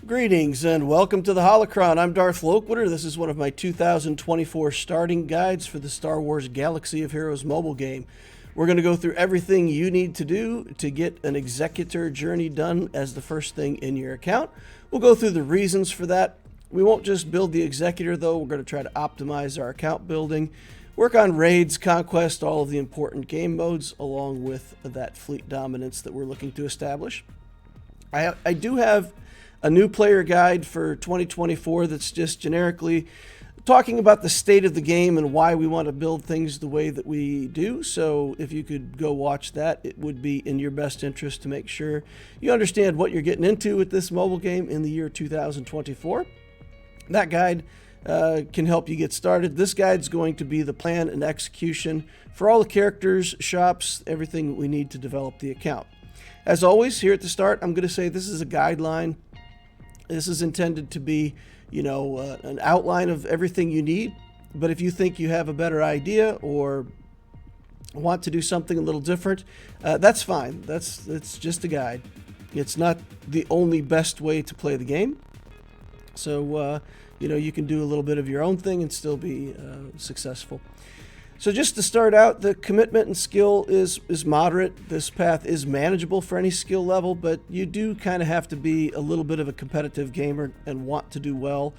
Greetings and welcome to the Holocron. I'm Darth Loquitur. This is one of my 2024 starting guides for the Star Wars Galaxy of Heroes mobile game. We're going to go through everything you need to do to get an Executor journey done as the first thing in your account. We'll go through the reasons for that. We won't just build the Executor though. We're going to try to optimize our account building, work on raids, conquest, all of the important game modes, along with that fleet dominance that we're looking to establish. I do have a new player guide for 2024 that's just generically talking about the state of the game and why we want to build things the way that we do. So if you could go watch that, it would be in your best interest to make sure you understand what you're getting into with this mobile game in the year 2024. That guide can help you get started. This guide's going to be the plan and execution for all the characters, shops, everything we need to develop the account. As always, here at the start, I'm going to say this is a guideline. This is intended to be, an outline of everything you need. But if you think you have a better idea or want to do something a little different, that's fine. That's just a guide. It's not the only best way to play the game. So, you can do a little bit of your own thing and still be successful. So just to start out, the commitment and skill is moderate. This path is manageable for any skill level, but you do kind of have to be a little bit of a competitive gamer and want to do well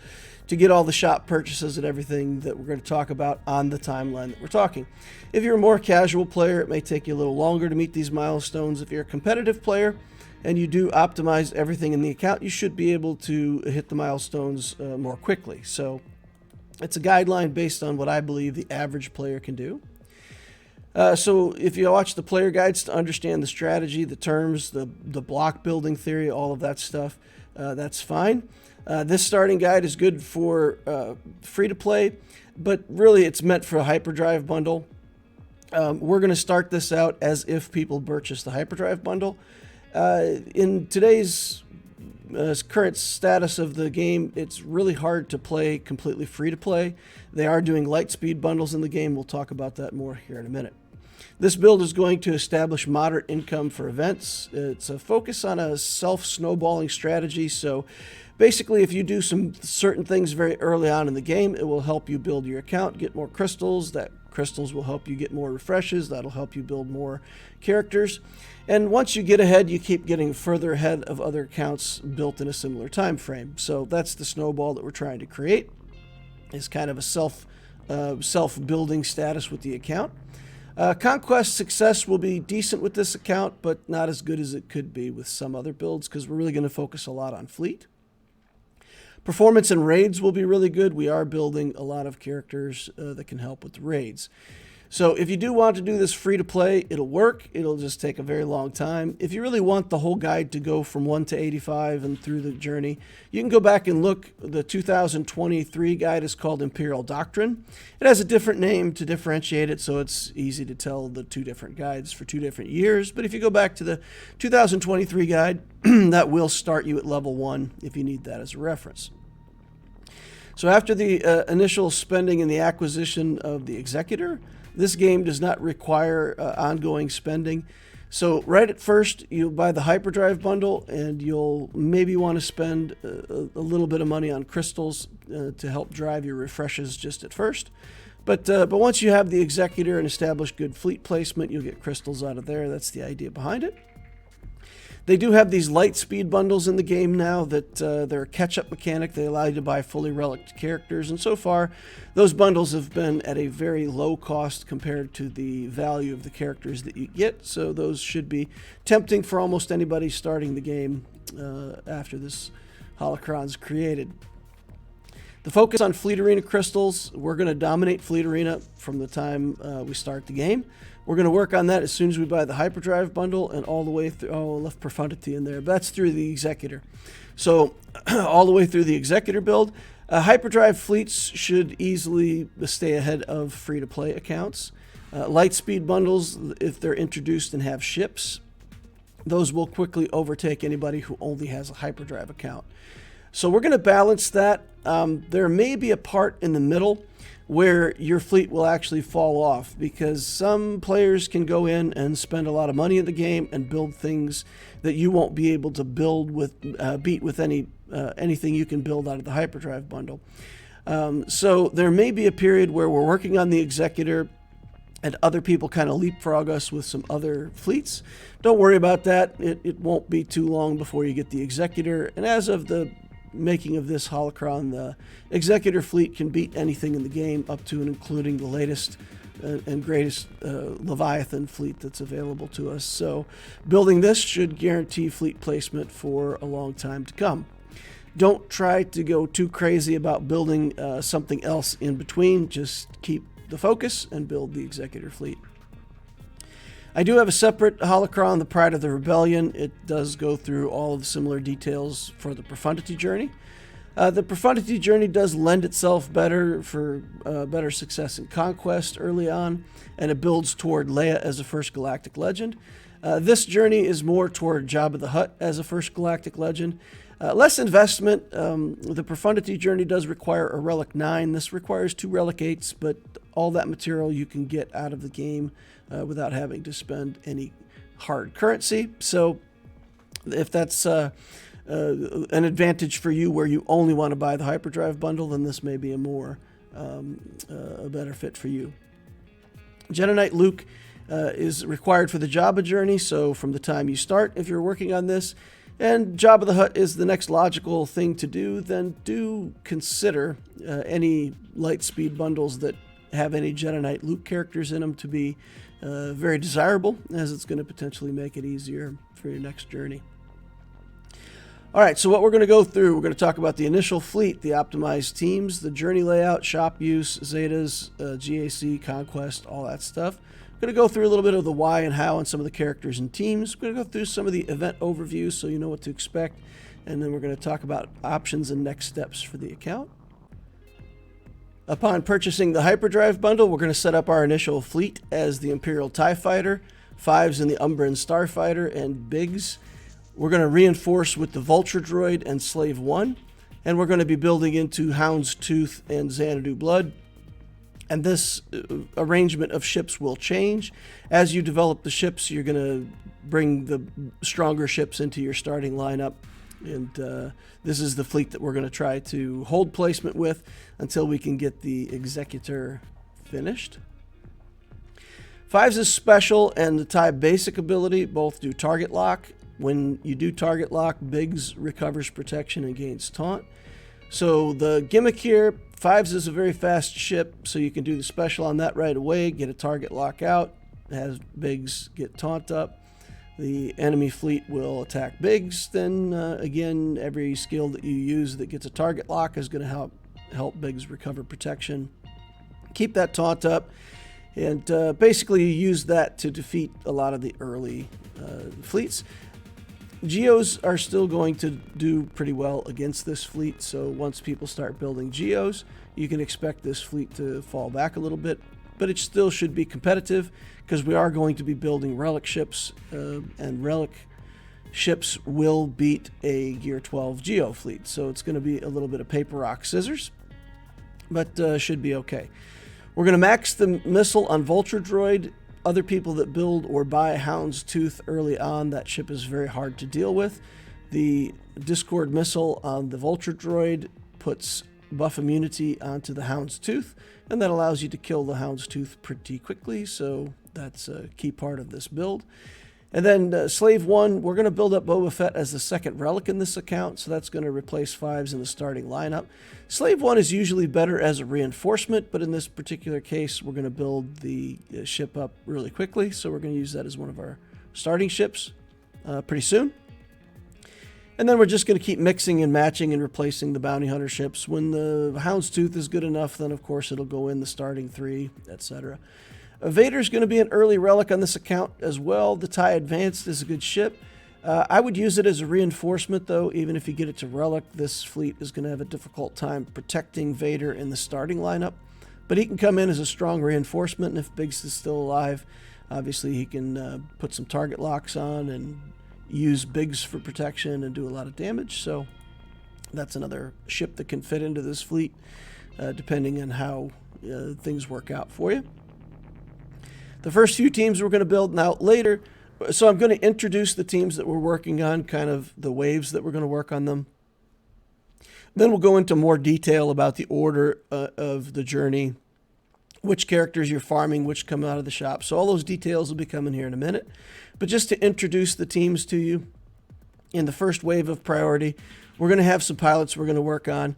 to get all the shop purchases and everything that we're going to talk about on the timeline that we're talking. If you're a more casual player, it may take you a little longer to meet these milestones. If you're a competitive player and you do optimize everything in the account, you should be able to hit the milestones more quickly. So it's a guideline based on what I believe the average player can do. So if you watch the player guides to understand the strategy, the terms, the block building theory, all of that stuff, that's fine. This starting guide is good for free-to-play, but really it's meant for a hyperdrive bundle. We're going to start this out as if people purchase the hyperdrive bundle. In today's current status of the game, it's really hard to play completely free to play. They are doing light speed bundles in the game. We'll talk about that more here in a minute. This build is going to establish moderate income for events. It's a focus on a self-snowballing strategy. So basically, if you do some certain things very early on in the game, it will help you build your account, get more crystals. That crystals will help you get more refreshes. That'll help you build more characters. And once you get ahead, you keep getting further ahead of other accounts built in a similar time frame. So that's the snowball that we're trying to create. It's kind of a self-building status with the account. Conquest success will be decent with this account, but not as good as it could be with some other builds because we're really going to focus a lot on fleet. Performance and raids will be really good. We are building a lot of characters that can help with the raids. So if you do want to do this free to play, it'll work. It'll just take a very long time. If you really want the whole guide to go from 1 to 85 and through the journey, you can go back and look. The 2023 guide is called Imperial Doctrine. It has a different name to differentiate it, so it's easy to tell the two different guides for 2 different years. But if you go back to the 2023 guide, that will start you at level 1 if you need that as a reference. So after the initial spending and the acquisition of the Executor, this game does not require ongoing spending. So right at first, you'll buy the hyperdrive bundle and you'll maybe want to spend a little bit of money on crystals to help drive your refreshes just at first. But once you have the Executor and establish good fleet placement, you'll get crystals out of there. That's the idea behind it. They do have these light speed bundles in the game now that they're a catch-up mechanic. They allow you to buy fully relic characters, and so far those bundles have been at a very low cost compared to the value of the characters that you get, so those should be tempting for almost anybody starting the game after this Holocron's created. The focus on Fleet Arena crystals, we're going to dominate Fleet Arena from the time we start the game. We're going to work on that as soon as we buy the hyperdrive bundle and all the way through. Oh, I left profundity in there, but that's through the Executor. So all the way through the Executor build, hyperdrive fleets should easily stay ahead of free-to-play accounts. Light speed bundles, if they're introduced and have ships, those will quickly overtake anybody who only has a hyperdrive account. So we're going to balance that. There may be a part in the middle where your fleet will actually fall off, because some players can go in and spend a lot of money in the game and build things that you won't be able to build with beat with anything you can build out of the hyperdrive bundle. So there may be a period where we're working on the Executor and other people kind of leapfrog us with some other fleets. Don't worry about that. It won't be too long before you get the Executor. And as of the making of this Holocron, the Executor fleet can beat anything in the game, up to and including the latest and greatest Leviathan fleet that's available to us. So building this should guarantee fleet placement for a long time to come. Don't try to go too crazy about building something else in between. Just keep the focus and build the Executor fleet. I do have a separate Holocron, the Pride of the Rebellion. It does go through all of the similar details for the Profundity Journey. The Profundity Journey does lend itself better for better success in Conquest early on, and it builds toward Leia as a first galactic legend. This journey is more toward Jabba the Hutt as a first galactic legend. Less investment. The Profundity Journey does require a Relic 9. This requires 2 Relic 8s, but all that material you can get out of the game without having to spend any hard currency. So if that's an advantage for you where you only want to buy the hyperdrive bundle, then this may be a better fit for you. Jedi Knight Luke is required for the Jabba journey, so from the time you start, if you're working on this, and Jabba the Hutt is the next logical thing to do, then do consider any light speed bundles that have any Jedi Knight Luke characters in them to be very desirable, as it's going to potentially make it easier for your next journey. All right, so what we're going to go through, we're going to talk about the initial fleet, the optimized teams, the journey layout, shop use, Zetas, GAC, Conquest, all that stuff. We're going to go through a little bit of the why and how and some of the characters and teams. We're going to go through some of the event overviews so you know what to expect, and then we're going to talk about options and next steps for the account. Upon purchasing the hyperdrive bundle, we're going to set up our initial fleet as the Imperial TIE Fighter, 5s in the Umbran Starfighter, and Biggs. We're going to reinforce with the Vulture Droid and Slave 1, and we're going to be building into Hound's Tooth and Xanadu Blood. And this arrangement of ships will change. As you develop the ships, you're going to bring the stronger ships into your starting lineup. And this is the fleet that we're going to try to hold placement with until we can get the Executor finished. 5s is special, and the TIE basic ability both do target lock. When you do target lock, Biggs recovers protection and gains taunt. So the gimmick here, 5s is a very fast ship, so you can do the special on that right away, get a target lock out, has Biggs get taunt up. The enemy fleet will attack Biggs. Then again, every skill that you use that gets a target lock is going to help Biggs recover protection. Keep that taunt up, and basically you use that to defeat a lot of the early fleets. Geos are still going to do pretty well against this fleet, so once people start building Geos, you can expect this fleet to fall back a little bit, but it still should be competitive because we are going to be building relic ships, and relic ships will beat a Gear 12 Geo fleet, so it's going to be a little bit of paper, rock, scissors, but should be okay. We're going to max the missile on Vulture Droid. Other people that build or buy Hound's Tooth early on, that ship is very hard to deal with. The Discord missile on the Vulture Droid puts buff immunity onto the Hound's Tooth, and that allows you to kill the Hound's Tooth pretty quickly, so that's a key part of this build. And then Slave 1, we're going to build up Boba Fett as the second relic in this account, so that's going to replace 5s in the starting lineup. Slave 1 is usually better as a reinforcement, but in this particular case, we're going to build the ship up really quickly, so we're going to use that as one of our starting ships pretty soon. And then we're just going to keep mixing and matching and replacing the bounty hunter ships. When the Hound's Tooth is good enough, then of course it'll go in the starting 3, etc. Vader's going to be an early relic on this account as well. The TIE Advanced is a good ship. I would use it as a reinforcement, though. Even if you get it to relic, this fleet is going to have a difficult time protecting Vader in the starting lineup. But he can come in as a strong reinforcement, and if Biggs is still alive, obviously he can put some target locks on and use Biggs for protection and do a lot of damage. So That's another ship that can fit into this fleet, depending on how things work out for you. The first few teams we're going to build now later. So I'm going to introduce the teams that we're working on, kind of the waves that we're going to work on them. Then we'll go into more detail about the order of the journey, which characters you're farming, which come out of the shop. So all those details will be coming here in a minute. But just to introduce the teams to you, in the first wave of priority, we're going to have some pilots we're going to work on.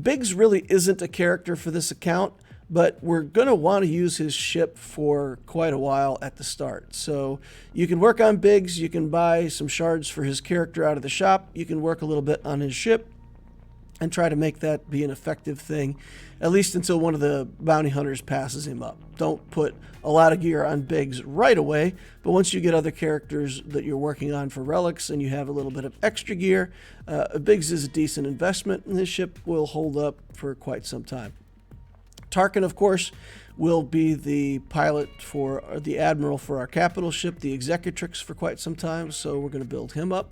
Biggs really isn't a character for this account, but we're going to want to use his ship for quite a while at the start. So you can work on Biggs, you can buy some shards for his character out of the shop, you can work a little bit on his ship, and try to make that be an effective thing, at least until one of the bounty hunters passes him up. Don't put a lot of gear on Biggs right away, but once you get other characters that you're working on for relics and you have a little bit of extra gear, Biggs is a decent investment, and his ship will hold up for quite some time. Tarkin, of course, will be the pilot for the admiral for our capital ship, the Executrix, for quite some time, so we're going to build him up.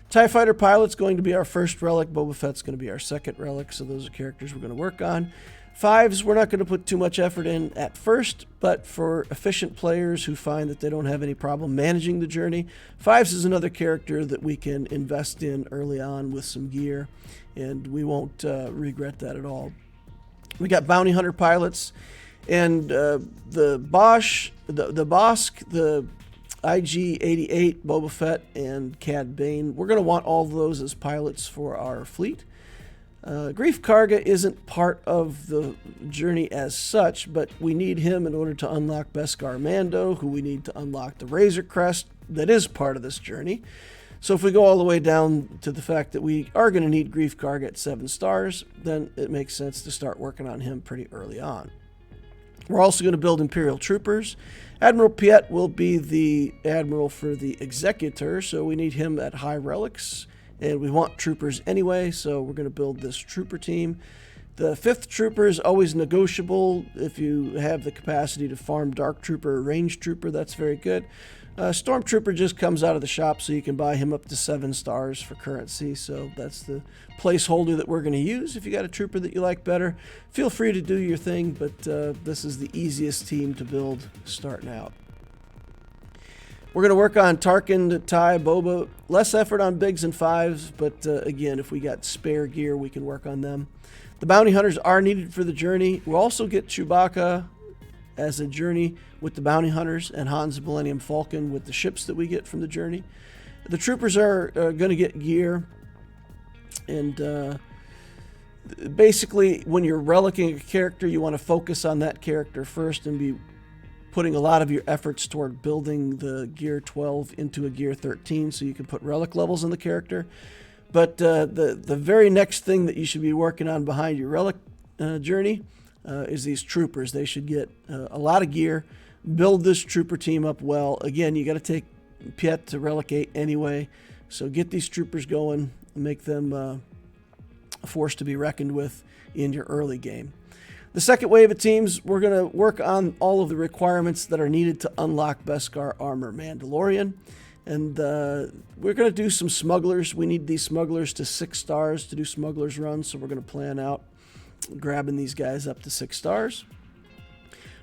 TIE Fighter pilot's going to be our first relic. Boba Fett's going to be our second relic, so those are characters we're going to work on. Fives, we're not going to put too much effort in at first, but for efficient players who find that they don't have any problem managing the journey, Fives is another character that we can invest in early on with some gear, and we won't regret that at all. We got Bounty Hunter pilots, and the Bosch, the Bosk, the IG-88, Boba Fett, and Cad Bane. We're going to want all of those as pilots for our fleet. Grief Karga isn't part of the journey as such, but we need him in order to unlock Beskar Mando, who we need to unlock the Razor Crest that is part of this journey. So if we go all the way down to the fact that we are going to need Grief Karga at 7 stars, then it makes sense to start working on him pretty early on. We're also going to build Imperial Troopers. Admiral Piet will be the admiral for the Executor, so we need him at high relics, and we want troopers anyway, so we're going to build this trooper team. The 5th trooper is always negotiable. If you have the capacity to farm Dark Trooper or Range Trooper, that's very good. Stormtrooper just comes out of the shop, so you can buy him up to 7 stars for currency, so that's the placeholder that we're going to use. If you got a trooper that you like better, feel free to do your thing, but this is the easiest team to build starting out. We're going to work on Tarkin, Ty, Boba. Less effort on Biggs and Fives, but again, if we got spare gear, we can work on them. The bounty hunters are needed for the journey. We'll also get Chewbacca as a journey with the bounty hunters, and Han's Millennium Falcon with the ships that we get from the journey. The troopers are going to get gear, and basically when you're relicing a character, you want to focus on that character first and be putting a lot of your efforts toward building the gear 12 into a gear 13 so you can put relic levels in the character. But the very next thing that you should be working on behind your relic journey is these troopers. They should get a lot of gear. Build this trooper team up well. Again, you got to take Piet to relic 8 anyway, so get these troopers going and make them a force to be reckoned with in your early game. The second wave of teams, we're going to work on all of the requirements that are needed to unlock Beskar Armor Mandalorian, and we're going to do some smugglers. We need these smugglers to 6 stars to do smugglers runs, so we're going to plan out grabbing these guys up to 6 stars.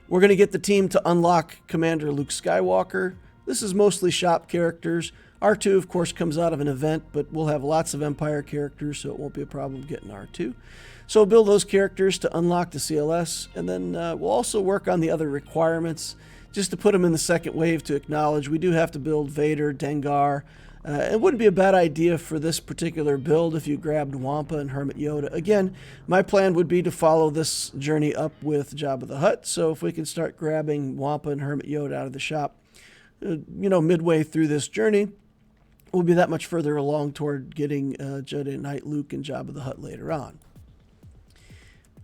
We're going to get the team to unlock Commander Luke Skywalker. This is mostly shop characters. R2, of course, comes out of an event, but we'll have lots of Empire characters, so it won't be a problem getting R2. So we'll build those characters to unlock the CLS, and then we'll also work on the other requirements, just to put them in the second wave to acknowledge. We do have to build Vader, Dengar. It wouldn't be a bad idea for this particular build if you grabbed Wampa and Hermit Yoda. Again, my plan would be to follow this journey up with Jabba the Hutt, so if we can start grabbing Wampa and Hermit Yoda out of the shop, midway through this journey, we'll be that much further along toward getting Jedi Knight Luke and Jabba the Hutt later on.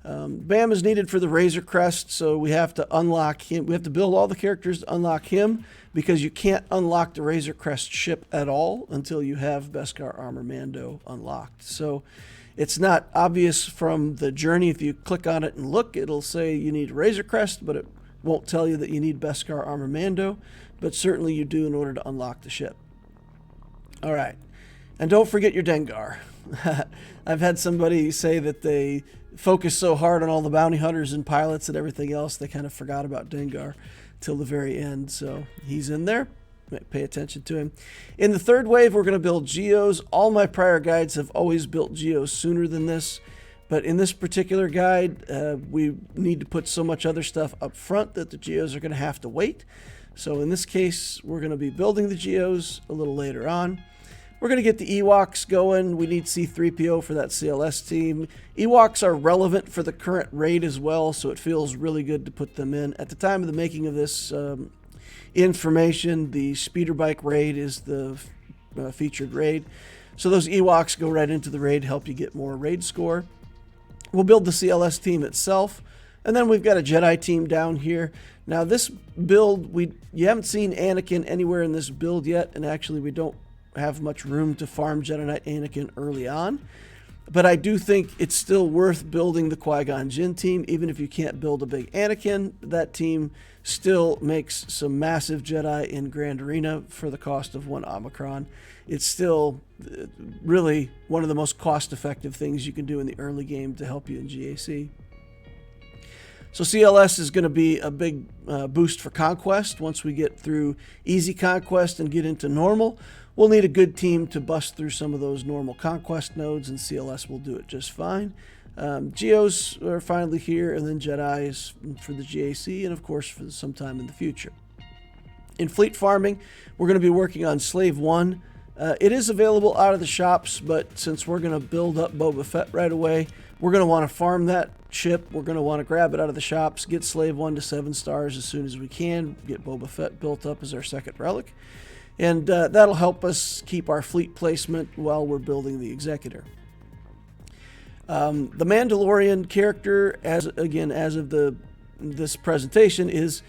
BAM is needed for the Razor Crest, so we have to unlock him. We have to build all the characters to unlock him, because you can't unlock the Razor Crest ship at all until you have Beskar Armor Mando unlocked. So it's not obvious from the journey. If you click on it and look, it'll say you need Razor Crest, but it won't tell you that you need Beskar Armor Mando, but certainly you do in order to unlock the ship. All right, and don't forget your Dengar. I've had somebody say that they focused so hard on all the bounty hunters and pilots and everything else, they kind of forgot about Dengar till the very end. So he's in there. Pay attention to him. In the third wave, we're going to build geos. All my prior guides have always built geos sooner than this. But in this particular guide, we need to put so much other stuff up front that the geos are going to have to wait. So in this case, we're going to be building the geos a little later on. We're going to get the Ewoks going. We need C-3PO for that CLS team. Ewoks are relevant for the current raid as well, so it feels really good to put them in. At the time of the making of this information, the speeder bike raid is the featured raid. So those Ewoks go right into the raid, help you get more raid score. We'll build the CLS team itself. And then we've got a Jedi team down here. Now this build, you haven't seen Anakin anywhere in this build yet, and actually we don't have much room to farm Jedi Knight Anakin early on. But I do think it's still worth building the Qui-Gon Jinn team. Even if you can't build a big Anakin, that team still makes some massive Jedi in Grand Arena for the cost of one Omicron. It's still really one of the most cost-effective things you can do in the early game to help you in GAC. So CLS is going to be a big boost for Conquest. Once we get through easy Conquest and get into normal, we'll need a good team to bust through some of those normal Conquest nodes, and CLS will do it just fine. Geos are finally here, and then Jedi is for the GAC, and of course for some time in the future. In fleet farming, we're going to be working on Slave 1. It is available out of the shops, but since we're going to build up Boba Fett right away, we're going to want to farm that ship. We're going to want to grab it out of the shops, get Slave 1 to 7 stars as soon as we can, get Boba Fett built up as our second relic. And that'll help us keep our fleet placement while we're building the Executor. The Mandalorian character, as of this presentation, is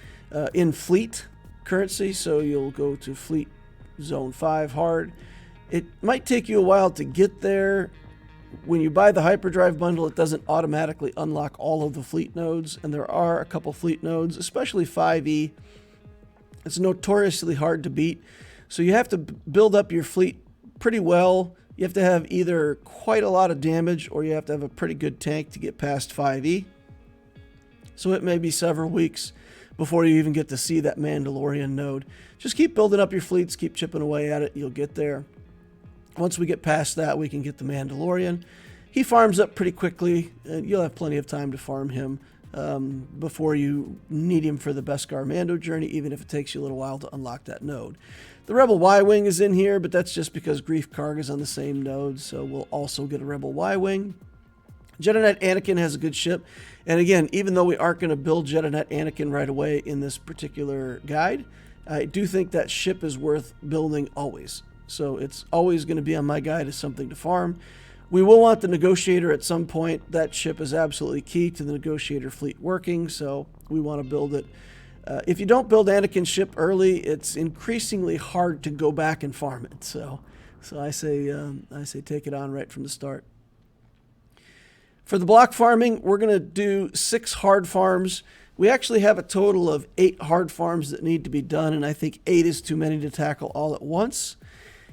in fleet currency, so you'll go to Fleet Zone 5 hard. It might take you a while to get there. When you buy the hyperdrive bundle, it doesn't automatically unlock all of the fleet nodes, and there are a couple fleet nodes, especially 5E. It's notoriously hard to beat, so you have to build up your fleet pretty well. You have to have either quite a lot of damage or you have to have a pretty good tank to get past 5E. So it may be several weeks before you even get to see that Mandalorian node. Just keep building up your fleets, keep chipping away at it, you'll get there. Once we get past that, we can get the Mandalorian. He farms up pretty quickly, and you'll have plenty of time to farm him before you need him for the Beskar Mando journey, even if it takes you a little while to unlock that node. The Rebel Y-Wing is in here, but that's just because Grief Karg is on the same node, so we'll also get a Rebel Y-Wing. Jedi Knight Anakin has a good ship, and again, even though we aren't going to build Jedi Knight Anakin right away in this particular guide, I do think that ship is worth building always. So it's always going to be on my guide as something to farm. We will want the Negotiator at some point. That ship is absolutely key to the Negotiator fleet working, so we want to build it. If you don't build Anakin's ship early, it's increasingly hard to go back and farm it. So I say take it on right from the start. For the block farming, we're going to do 6 hard farms. We actually have a total of 8 hard farms that need to be done, and I think 8 is too many to tackle all at once.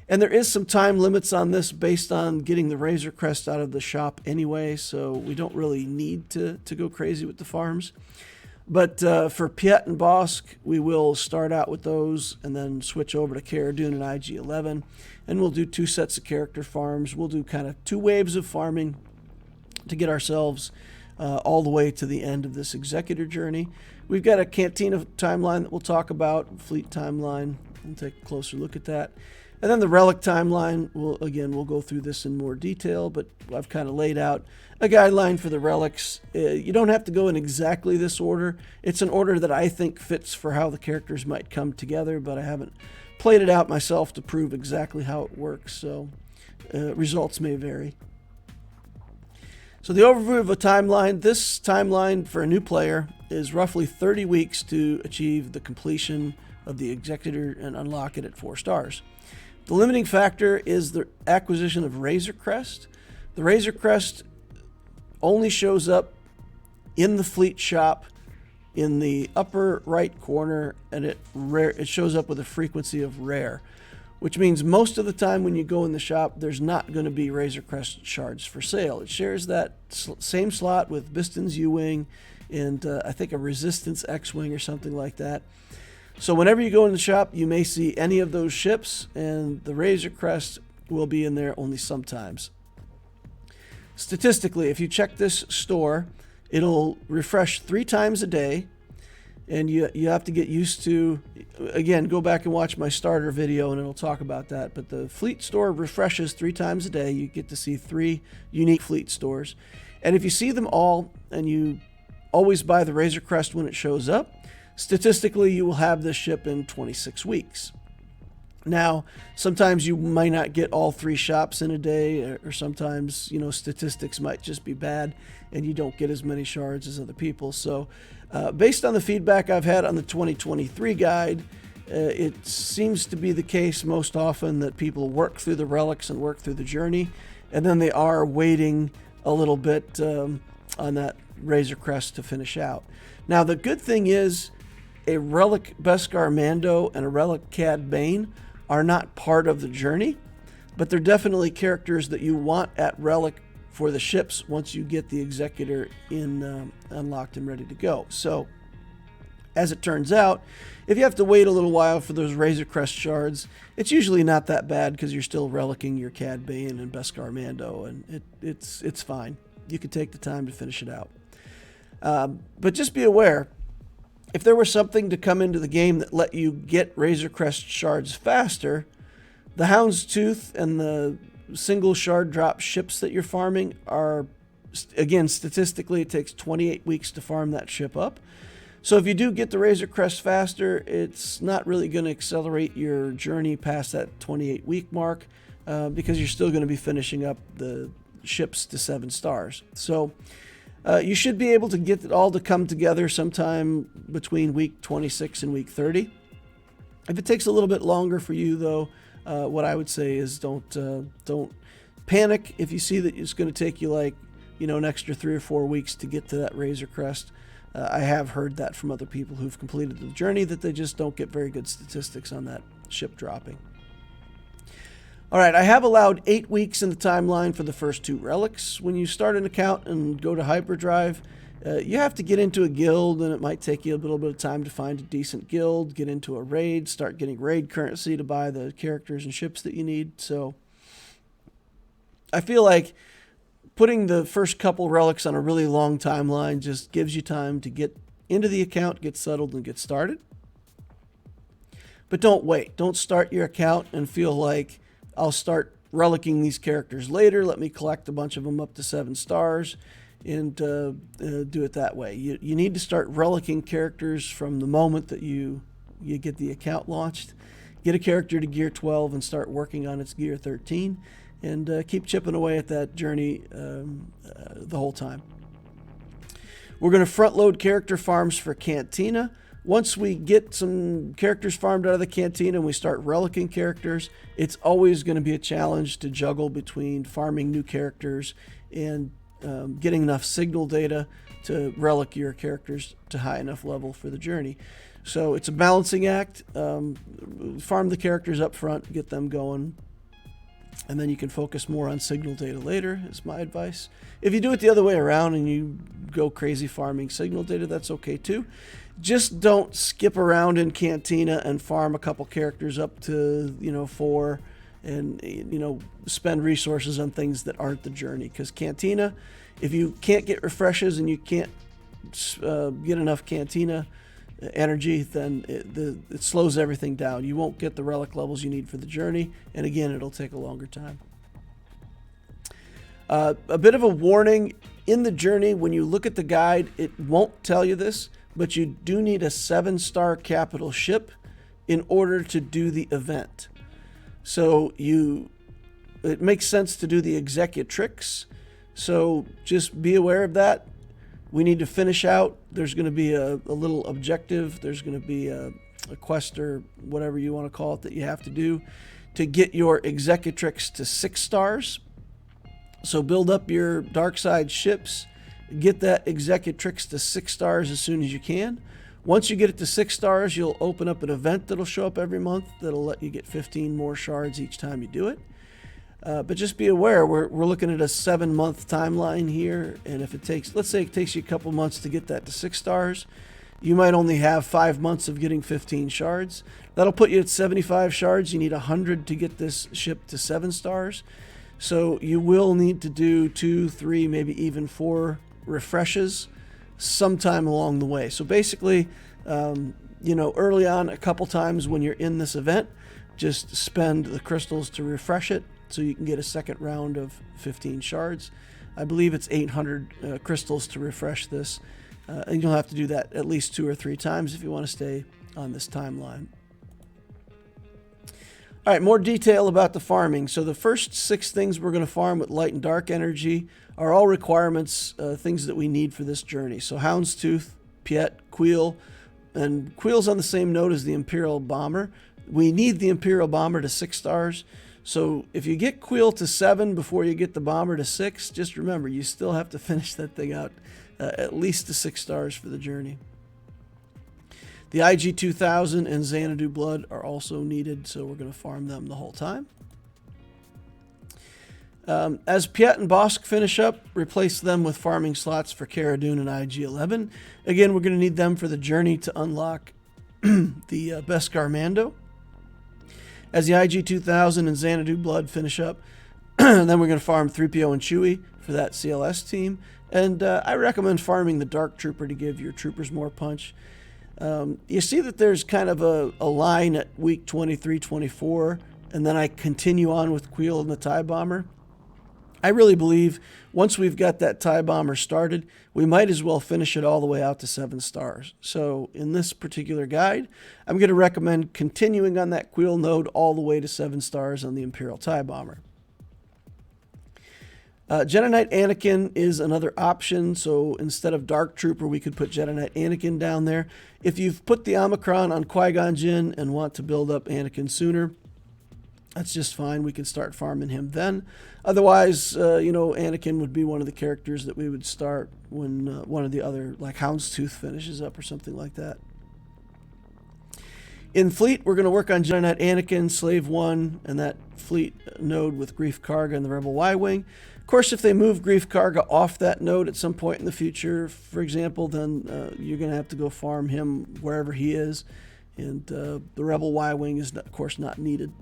And there is some time limits on this based on getting the Razor Crest out of the shop anyway, so we don't really need to go crazy with the farms. But for Piet and Bosk, we will start out with those and then switch over to Cara Dune and IG-11. And we'll do 2 sets of character farms. We'll do kind of 2 waves of farming to get ourselves all the way to the end of this Executor journey. We've got a Cantina timeline that we'll talk about, fleet timeline. We'll take a closer look at that. And then the relic timeline, we'll go through this in more detail, but I've kind of laid out a guideline for the relics. You don't have to go in exactly this order. It's an order that I think fits for how the characters might come together, but I haven't played it out myself to prove exactly how it works, so results may vary. So the overview of a timeline. This timeline for a new player is roughly 30 weeks to achieve the completion of the Executor and unlock it at 4 stars. The limiting factor is the acquisition of Razor Crest. The Razor Crest only shows up in the fleet shop in the upper right corner, and it shows up with a frequency of rare. which means most of the time when you go in the shop, there's not going to be Razor Crest shards for sale. It shares that same slot with Biston's U-Wing and I think a Resistance X-Wing or something like that. So whenever you go in the shop, you may see any of those ships, and the Razor Crest will be in there only sometimes. Statistically, if you check this store, it'll refresh 3 times a day, and you have to get used to, again, go back and watch my starter video and it'll talk about that. But the fleet store refreshes 3 times a day. You get to see 3 unique fleet stores. And if you see them all and you always buy the Razor Crest when it shows up, statistically you will have this ship in 26 weeks. Now, sometimes you might not get all 3 shops in a day, or sometimes, statistics might just be bad and you don't get as many shards as other people. So based on the feedback I've had on the 2023 guide, it seems to be the case most often that people work through the relics and work through the journey, and then they are waiting a little bit on that Razor Crest to finish out. Now, the good thing is a relic Beskar Mando and a relic Cad Bane are not part of the journey, but they're definitely characters that you want at relic for the ships once you get the Executor in unlocked and ready to go. So, as it turns out, if you have to wait a little while for those Razor Crest shards, it's usually not that bad because you're still relicking your Cad Bane and Beskar Mando, and it's fine. You can take the time to finish it out. But just be aware, if there was something to come into the game that let you get Razor Crest shards faster, the Houndstooth and the single shard drop ships that you're farming are, again, statistically, it takes 28 weeks to farm that ship up. So if you do get the Razor Crest faster, it's not really going to accelerate your journey past that 28-week mark because you're still going to be finishing up the ships to 7 stars. So you should be able to get it all to come together sometime between week 26 and week 30. If it takes a little bit longer for you, though, what I would say is don't panic if you see that it's going to take you like, an extra 3 or 4 weeks to get to that Razor Crest. I have heard that from other people who've completed the journey, that they just don't get very good statistics on that ship dropping. All right, I have allowed 8 weeks in the timeline for the first 2 relics. When you start an account and go to hyperdrive, you have to get into a guild, and it might take you a little bit of time to find a decent guild, get into a raid, start getting raid currency to buy the characters and ships that you need. So I feel like putting the first couple relics on a really long timeline just gives you time to get into the account, get settled, and get started. But don't wait. Don't start your account and feel like, I'll start relicking these characters later. Let me collect a bunch of them up to 7 stars and do it that way. You need to start relicking characters from the moment that you get the account launched. Get a character to gear 12 and start working on its gear 13, and keep chipping away at that journey the whole time. We're going to front load character farms for Cantina. Once we get some characters farmed out of the Cantina and we start relicking characters, it's always going to be a challenge to juggle between farming new characters and getting enough signal data to relic your characters to high enough level for the journey. So it's a balancing act. Farm the characters up front, get them going, and then you can focus more on signal data later, is my advice. If you do it the other way around and you go crazy farming signal data, that's okay too. Just don't skip around in Cantina and farm a couple characters up to 4 and spend resources on things that aren't the journey. Because Cantina, if you can't get refreshes and you can't get enough Cantina energy, then it slows everything down. You won't get the relic levels you need for the journey, and again, it'll take a longer time. A bit of a warning, in the journey, when you look at the guide, it won't tell you this, but you do need a 7-star capital ship in order to do the event. So it makes sense to do the Executrix, so just be aware of that. We need to finish out. There's going to be a little objective. There's going to be a quest or whatever you want to call it that you have to do to get your Executrix to 6 stars. So build up your dark side ships, get that Executrix to 6 stars as soon as you can. Once you get it to 6 stars, you'll open up an event that'll show up every month that'll let you get 15 more shards each time you do it. But just be aware, we're looking at a 7-month timeline here, and if it takes, let's say it takes you a couple months to get that to 6 stars, you might only have 5 months of getting 15 shards. That'll put you at 75 shards. You need 100 to get this ship to 7 stars. So you will need to do 2, 3, maybe even 4 refreshes sometime along the way. So basically, early on, a couple times when you're in this event, just spend the crystals to refresh it so you can get a second round of 15 shards. I believe it's 800 crystals to refresh this, and you'll have to do that at least 2 or 3 times if you want to stay on this timeline. All right, more detail about the farming. So the first 6 things we're going to farm with light and dark energy are all requirements, things that we need for this journey. So Houndstooth, Piet, Queel, and Queel's on the same note as the Imperial Bomber. We need the Imperial Bomber to 6 stars. So if you get Queel to 7 before you get the Bomber to 6, just remember, you still have to finish that thing out at least to 6 stars for the journey. The IG-2000 and Xanadu Blood are also needed, so we're going to farm them the whole time. As Piet and Bosk finish up, replace them with farming slots for Cara Dune and IG-11. Again, we're going to need them for the journey to unlock the Beskar Mando. As the IG-2000 and Xanadu Blood finish up, then we're going to farm 3PO and Chewie for that CLS team. And I recommend farming the Dark Trooper to give your troopers more punch. You see that there's kind of a line at week 23, 24, and then I continue on with Queel and the TIE Bomber. I really believe once we've got that TIE Bomber started, we might as well finish it all the way out to 7 stars. So in this particular guide, I'm going to recommend continuing on that Queel node all the way to 7 stars on the Imperial TIE Bomber. Jedi Knight Anakin is another option, so instead of Dark Trooper, we could put Jedi Knight Anakin down there. If you've put the Omicron on Qui-Gon Jinn and want to build up Anakin sooner, that's just fine. We can start farming him then. Otherwise, Anakin would be one of the characters that we would start when one of the other, like Houndstooth, finishes up or something like that. In Fleet, we're going to work on Jedi Knight Anakin, Slave 1, and that Fleet node with Greef Karga and the Rebel Y-Wing. Of course, if they move Greef Karga off that node at some point in the future, for example, then you're going to have to go farm him wherever he is. And the Rebel Y-Wing is, of course, not needed.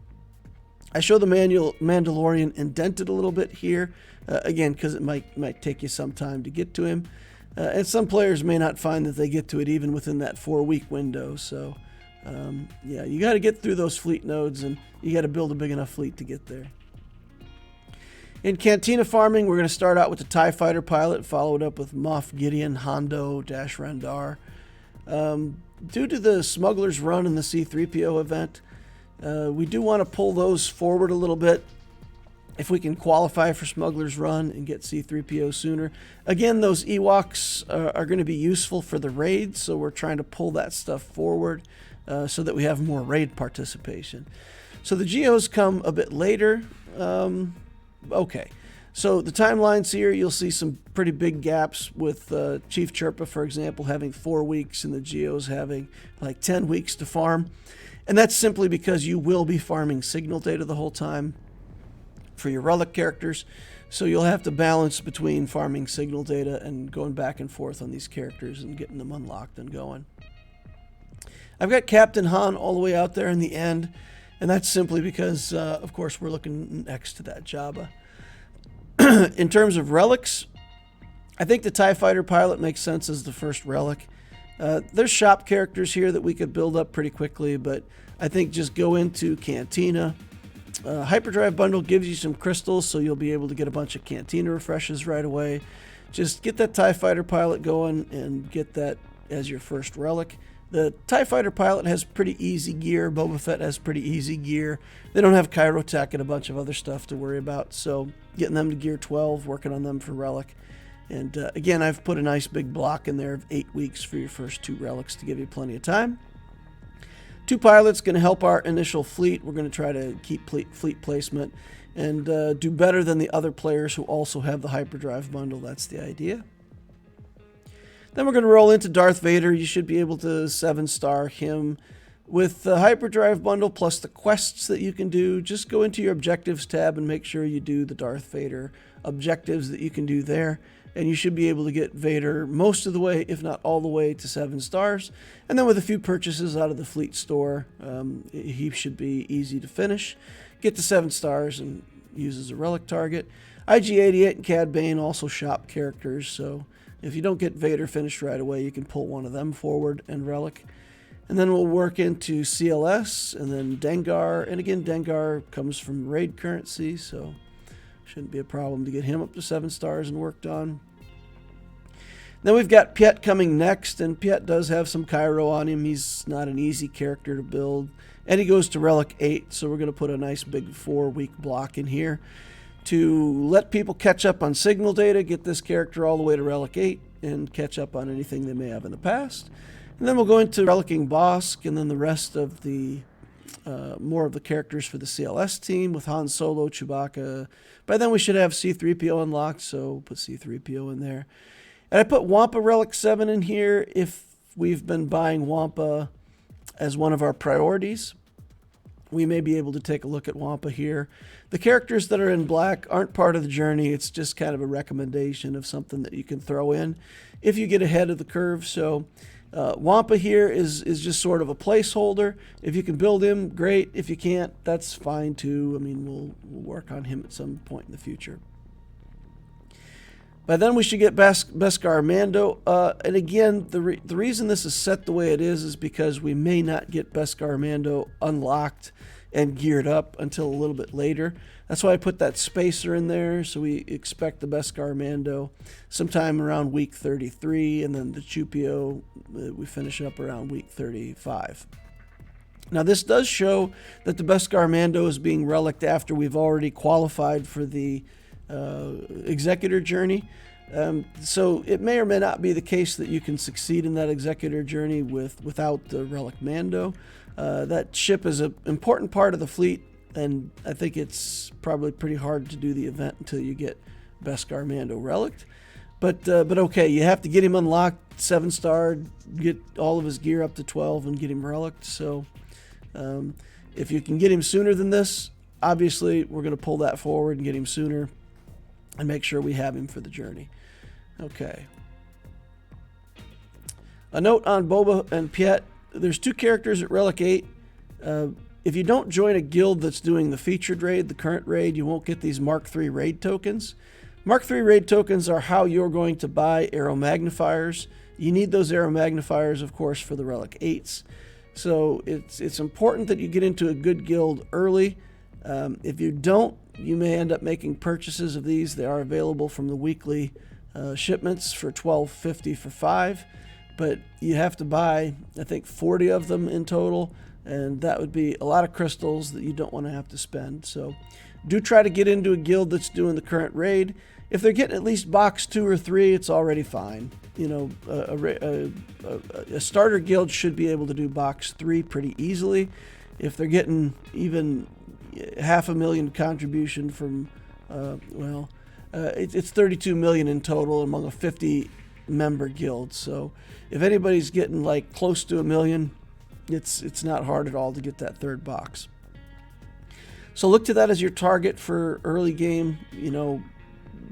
I show the Mandalorian indented a little bit here, again, because it might take you some time to get to him. And some players may not find that they get to it even within that 4-week window. So, yeah, you got to get through those fleet nodes, and you got to build a big enough fleet to get there. In Cantina farming, we're going to start out with the TIE Fighter pilot, follow it up with Moff Gideon, Hondo, Dash Rendar. Due to the Smuggler's Run and the C-3PO event, we do want to pull those forward a little bit if we can qualify for Smuggler's Run and get C-3PO sooner. Again, those Ewoks are going to be useful for the raid, so we're trying to pull that stuff forward so that we have more raid participation. So the Geos come a bit later. Okay, so the timelines here, you'll see some pretty big gaps with Chief Chirpa, for example, having 4 weeks and the Geos having like 10 weeks to farm. And that's simply because you will be farming signal data the whole time for your relic characters. So you'll have to balance between farming signal data and going back and forth on these characters and getting them unlocked and going. I've got Captain Han all the way out there in the end, and that's simply because, of course, we're looking next to that Jabba. In terms of relics, I think the TIE Fighter pilot makes sense as the first relic. There's shop characters here that we could build up pretty quickly, but I think just go into Cantina. Hyperdrive Bundle gives you some crystals, so you'll be able to get a bunch of Cantina refreshes right away. Just get that TIE Fighter pilot going and get that as your first relic. The TIE Fighter pilot has pretty easy gear. Boba Fett has pretty easy gear. They don't have Kyrotech and a bunch of other stuff to worry about, so getting them to gear 12, working on them for relic. And again, I've put a nice big block in there of 8 weeks for your first 2 relics to give you plenty of time. 2 pilots going to help our initial fleet. We're going to try to keep fleet placement and do better than the other players who also have the hyperdrive bundle. That's the idea. Then we're going to roll into Darth Vader. You should be able to 7-star him with the Hyperdrive bundle plus the quests that you can do. Just go into your objectives tab and make sure you do the Darth Vader objectives that you can do there. And you should be able to get Vader most of the way, if not all the way, to 7 stars. And then with a few purchases out of the fleet store, he should be easy to finish. Get to 7 stars and use as a relic target. IG-88 and Cad Bane also shop characters, so if you don't get Vader finished right away, you can pull one of them forward and relic. And then we'll work into CLS and then Dengar. And again, Dengar comes from raid currency, so shouldn't be a problem to get him up to 7 stars and worked on. Then we've got Piet coming next, and Piet does have some Cairo on him. He's not an easy character to build. And he goes to Relic 8, so we're going to put a nice big 4-week block in here to let people catch up on signal data, get this character all the way to Relic 8, and catch up on anything they may have in the past. And then we'll go into Relicking Bosk, and then the rest of the more of the characters for the CLS team with Han Solo, Chewbacca. By then we should have C-3PO unlocked, so put C-3PO in there. And I put Wampa Relic 7 in here if we've been buying Wampa as one of our priorities. We may be able to take a look at Wampa here. The characters that are in black aren't part of the journey. It's just kind of a recommendation of something that you can throw in if you get ahead of the curve. So Wampa here is just sort of a placeholder. If you can build him, great. If you can't, that's fine too. I mean, we'll work on him at some point in the future. By then we should get Beskar Mando. And again, the reason this is set the way it is because we may not get Beskar Mando unlocked and geared up until a little bit later. That's why I put that spacer in there. So we expect the Beskar Mando sometime around week 33, and then the Chewpio we finish up around week 35. Now this does show that the Beskar Mando is being relicked after we've already qualified for the Executor journey. So it may or may not be the case that you can succeed in that Executor journey without the Relic Mando. That ship is an important part of the fleet, and I think it's probably pretty hard to do the event until you get Beskar Mando relicked. But okay, you have to get him unlocked, 7-star, get all of his gear up to 12, and get him relicked. So if you can get him sooner than this, obviously we're going to pull that forward and get him sooner and make sure we have him for the journey. Okay. A note on Boba and Piet. There's 2 characters at Relic 8. If you don't join a guild that's doing the featured raid, the current raid, you won't get these Mark III raid tokens. Mark III raid tokens are how you're going to buy arrow magnifiers. You need those arrow magnifiers, of course, for the Relic 8s. So it's important that you get into a good guild early. If you don't, you may end up making purchases of these. They are available from the weekly shipments for $12.50 for 5. But you have to buy, I think, 40 of them in total, and that would be a lot of crystals that you don't want to have to spend. So do try to get into a guild that's doing the current raid. If they're getting at least box 2 or 3, it's already fine. You know, a starter guild should be able to do box 3 pretty easily. If they're getting even $500,000 contribution from, it's 32 million in total among a 50-member guild. So if anybody's getting like close to $1 million, it's not hard at all to get that 3rd box. So look to that as your target for early game. You know,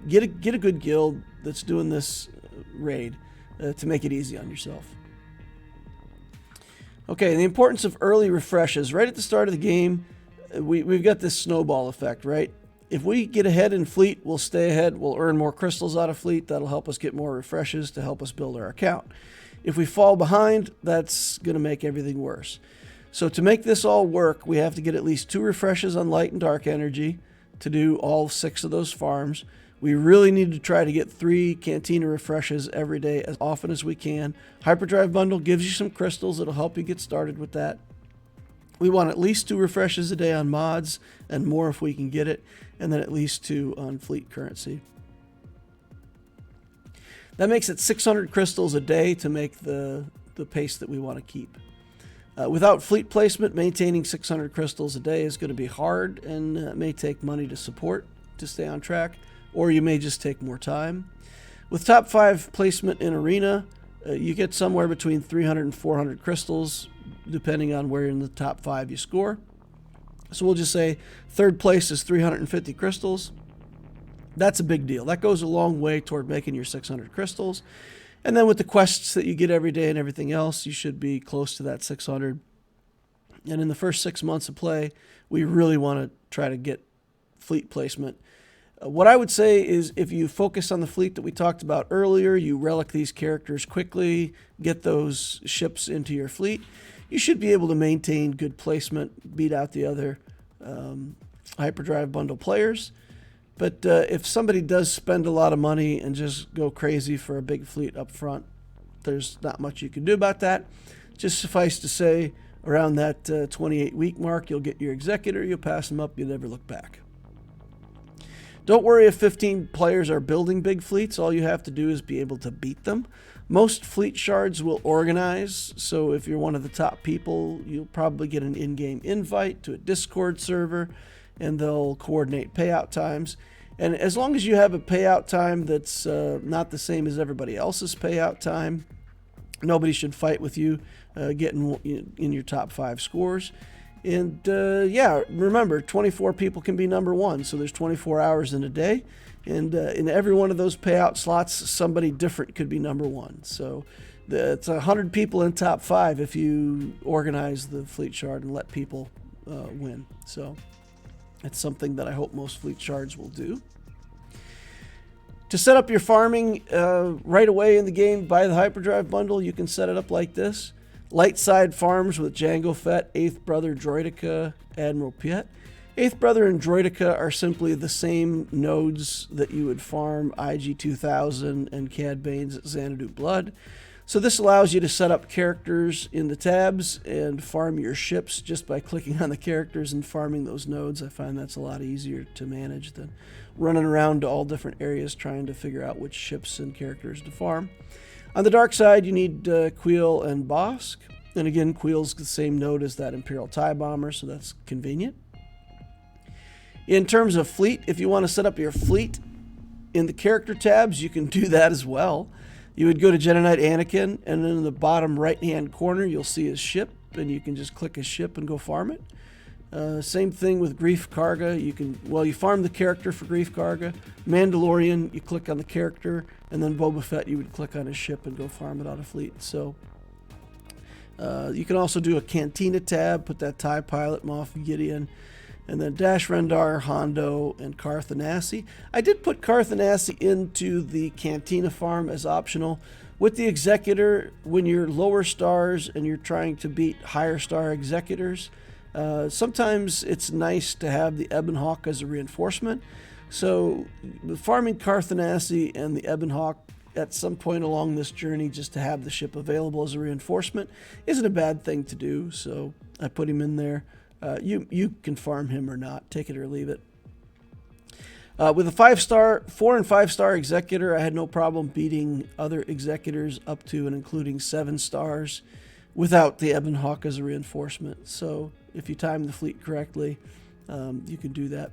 get a good guild that's doing this raid to make it easy on yourself. Okay, the importance of early refreshes. Right at the start of the game, we've got this snowball effect, right? If we get ahead in fleet, we'll stay ahead. We'll earn more crystals out of fleet. That'll help us get more refreshes to help us build our account. If we fall behind, that's going to make everything worse. So to make this all work, we have to get at least 2 refreshes on light and dark energy to do all 6 of those farms. We really need to try to get 3 Cantina refreshes every day as often as we can. Hyperdrive bundle gives you some crystals. It'll help you get started with that. We want at least 2 refreshes a day on mods, and more if we can get it, and then at least 2 on fleet currency. That makes it 600 crystals a day to make the pace that we want to keep. Without fleet placement, maintaining 600 crystals a day is going to be hard, and it may take money to support to stay on track, or you may just take more time. With top 5 placement in Arena, You get somewhere between 300 and 400 crystals, depending on where in the top 5 you score. So we'll just say third place is 350 crystals. That's a big deal. That goes a long way toward making your 600 crystals. And then with the quests that you get every day and everything else, you should be close to that 600. And in the first 6 months of play, we really want to try to get fleet placement. What I would say is if you focus on the fleet that we talked about earlier, you relic these characters quickly, get those ships into your fleet, you should be able to maintain good placement, beat out the other Hyperdrive Bundle players. But if somebody does spend a lot of money and just go crazy for a big fleet up front, there's not much you can do about that. Just suffice to say, around that 28-week mark, you'll get your Executor, you'll pass them up, you'll never look back. Don't worry if 15 players are building big fleets. All you have to do is be able to beat them. Most fleet shards will organize, so if you're one of the top people, you'll probably get an in-game invite to a Discord server, and they'll coordinate payout times. And as long as you have a payout time that's not the same as everybody else's payout time, nobody should fight with you getting in your top 5 scores. And yeah, remember, 24 people can be number 1, so there's 24 hours in a day. And in every one of those payout slots, somebody different could be number 1. So it's 100 people in top 5 if you organize the fleet shard and let people win. So it's something that I hope most fleet shards will do. To set up your farming right away in the game, buy the Hyperdrive Bundle. You can set it up like this. Light side farms with Jango Fett, 8th Brother, Droideka, Admiral Piet. 8th Brother and Droideka are simply the same nodes that you would farm IG-2000 and Cad Bane's Xanadu Blood. So this allows you to set up characters in the tabs and farm your ships just by clicking on the characters and farming those nodes. I find that's a lot easier to manage than running around to all different areas trying to figure out which ships and characters to farm. On the dark side, you need Queel and Bosk. And again, Queel's the same node as that Imperial TIE Bomber, so that's convenient. In terms of fleet, if you want to set up your fleet in the character tabs, you can do that as well. You would go to Jedi Knight Anakin, and then in the bottom right-hand corner, you'll see his ship, and you can just click his ship and go farm it. Same thing with Greef Karga. You farm the character for Greef Karga. Mandalorian, you click on the character, and then Boba Fett, you would click on his ship and go farm it on a fleet. So you can also do a Cantina tab, put that TIE Pilot, Moff Gideon, and then Dash Rendar, Hondo, and Carth Onasi. I did put Carth Onasi into the Cantina farm as optional. With the Executor, when you're lower stars and you're trying to beat higher star Executors, sometimes it's nice to have the Ebon Hawk as a reinforcement. So farming Carth Onasi and the Ebon Hawk at some point along this journey just to have the ship available as a reinforcement isn't a bad thing to do. So I put him in there. You can farm him or not, take it or leave it. With a 4 and 5 star Executor, I had no problem beating other Executors up to and including 7 stars without the Ebon Hawk as a reinforcement. So if you time the fleet correctly, you can do that.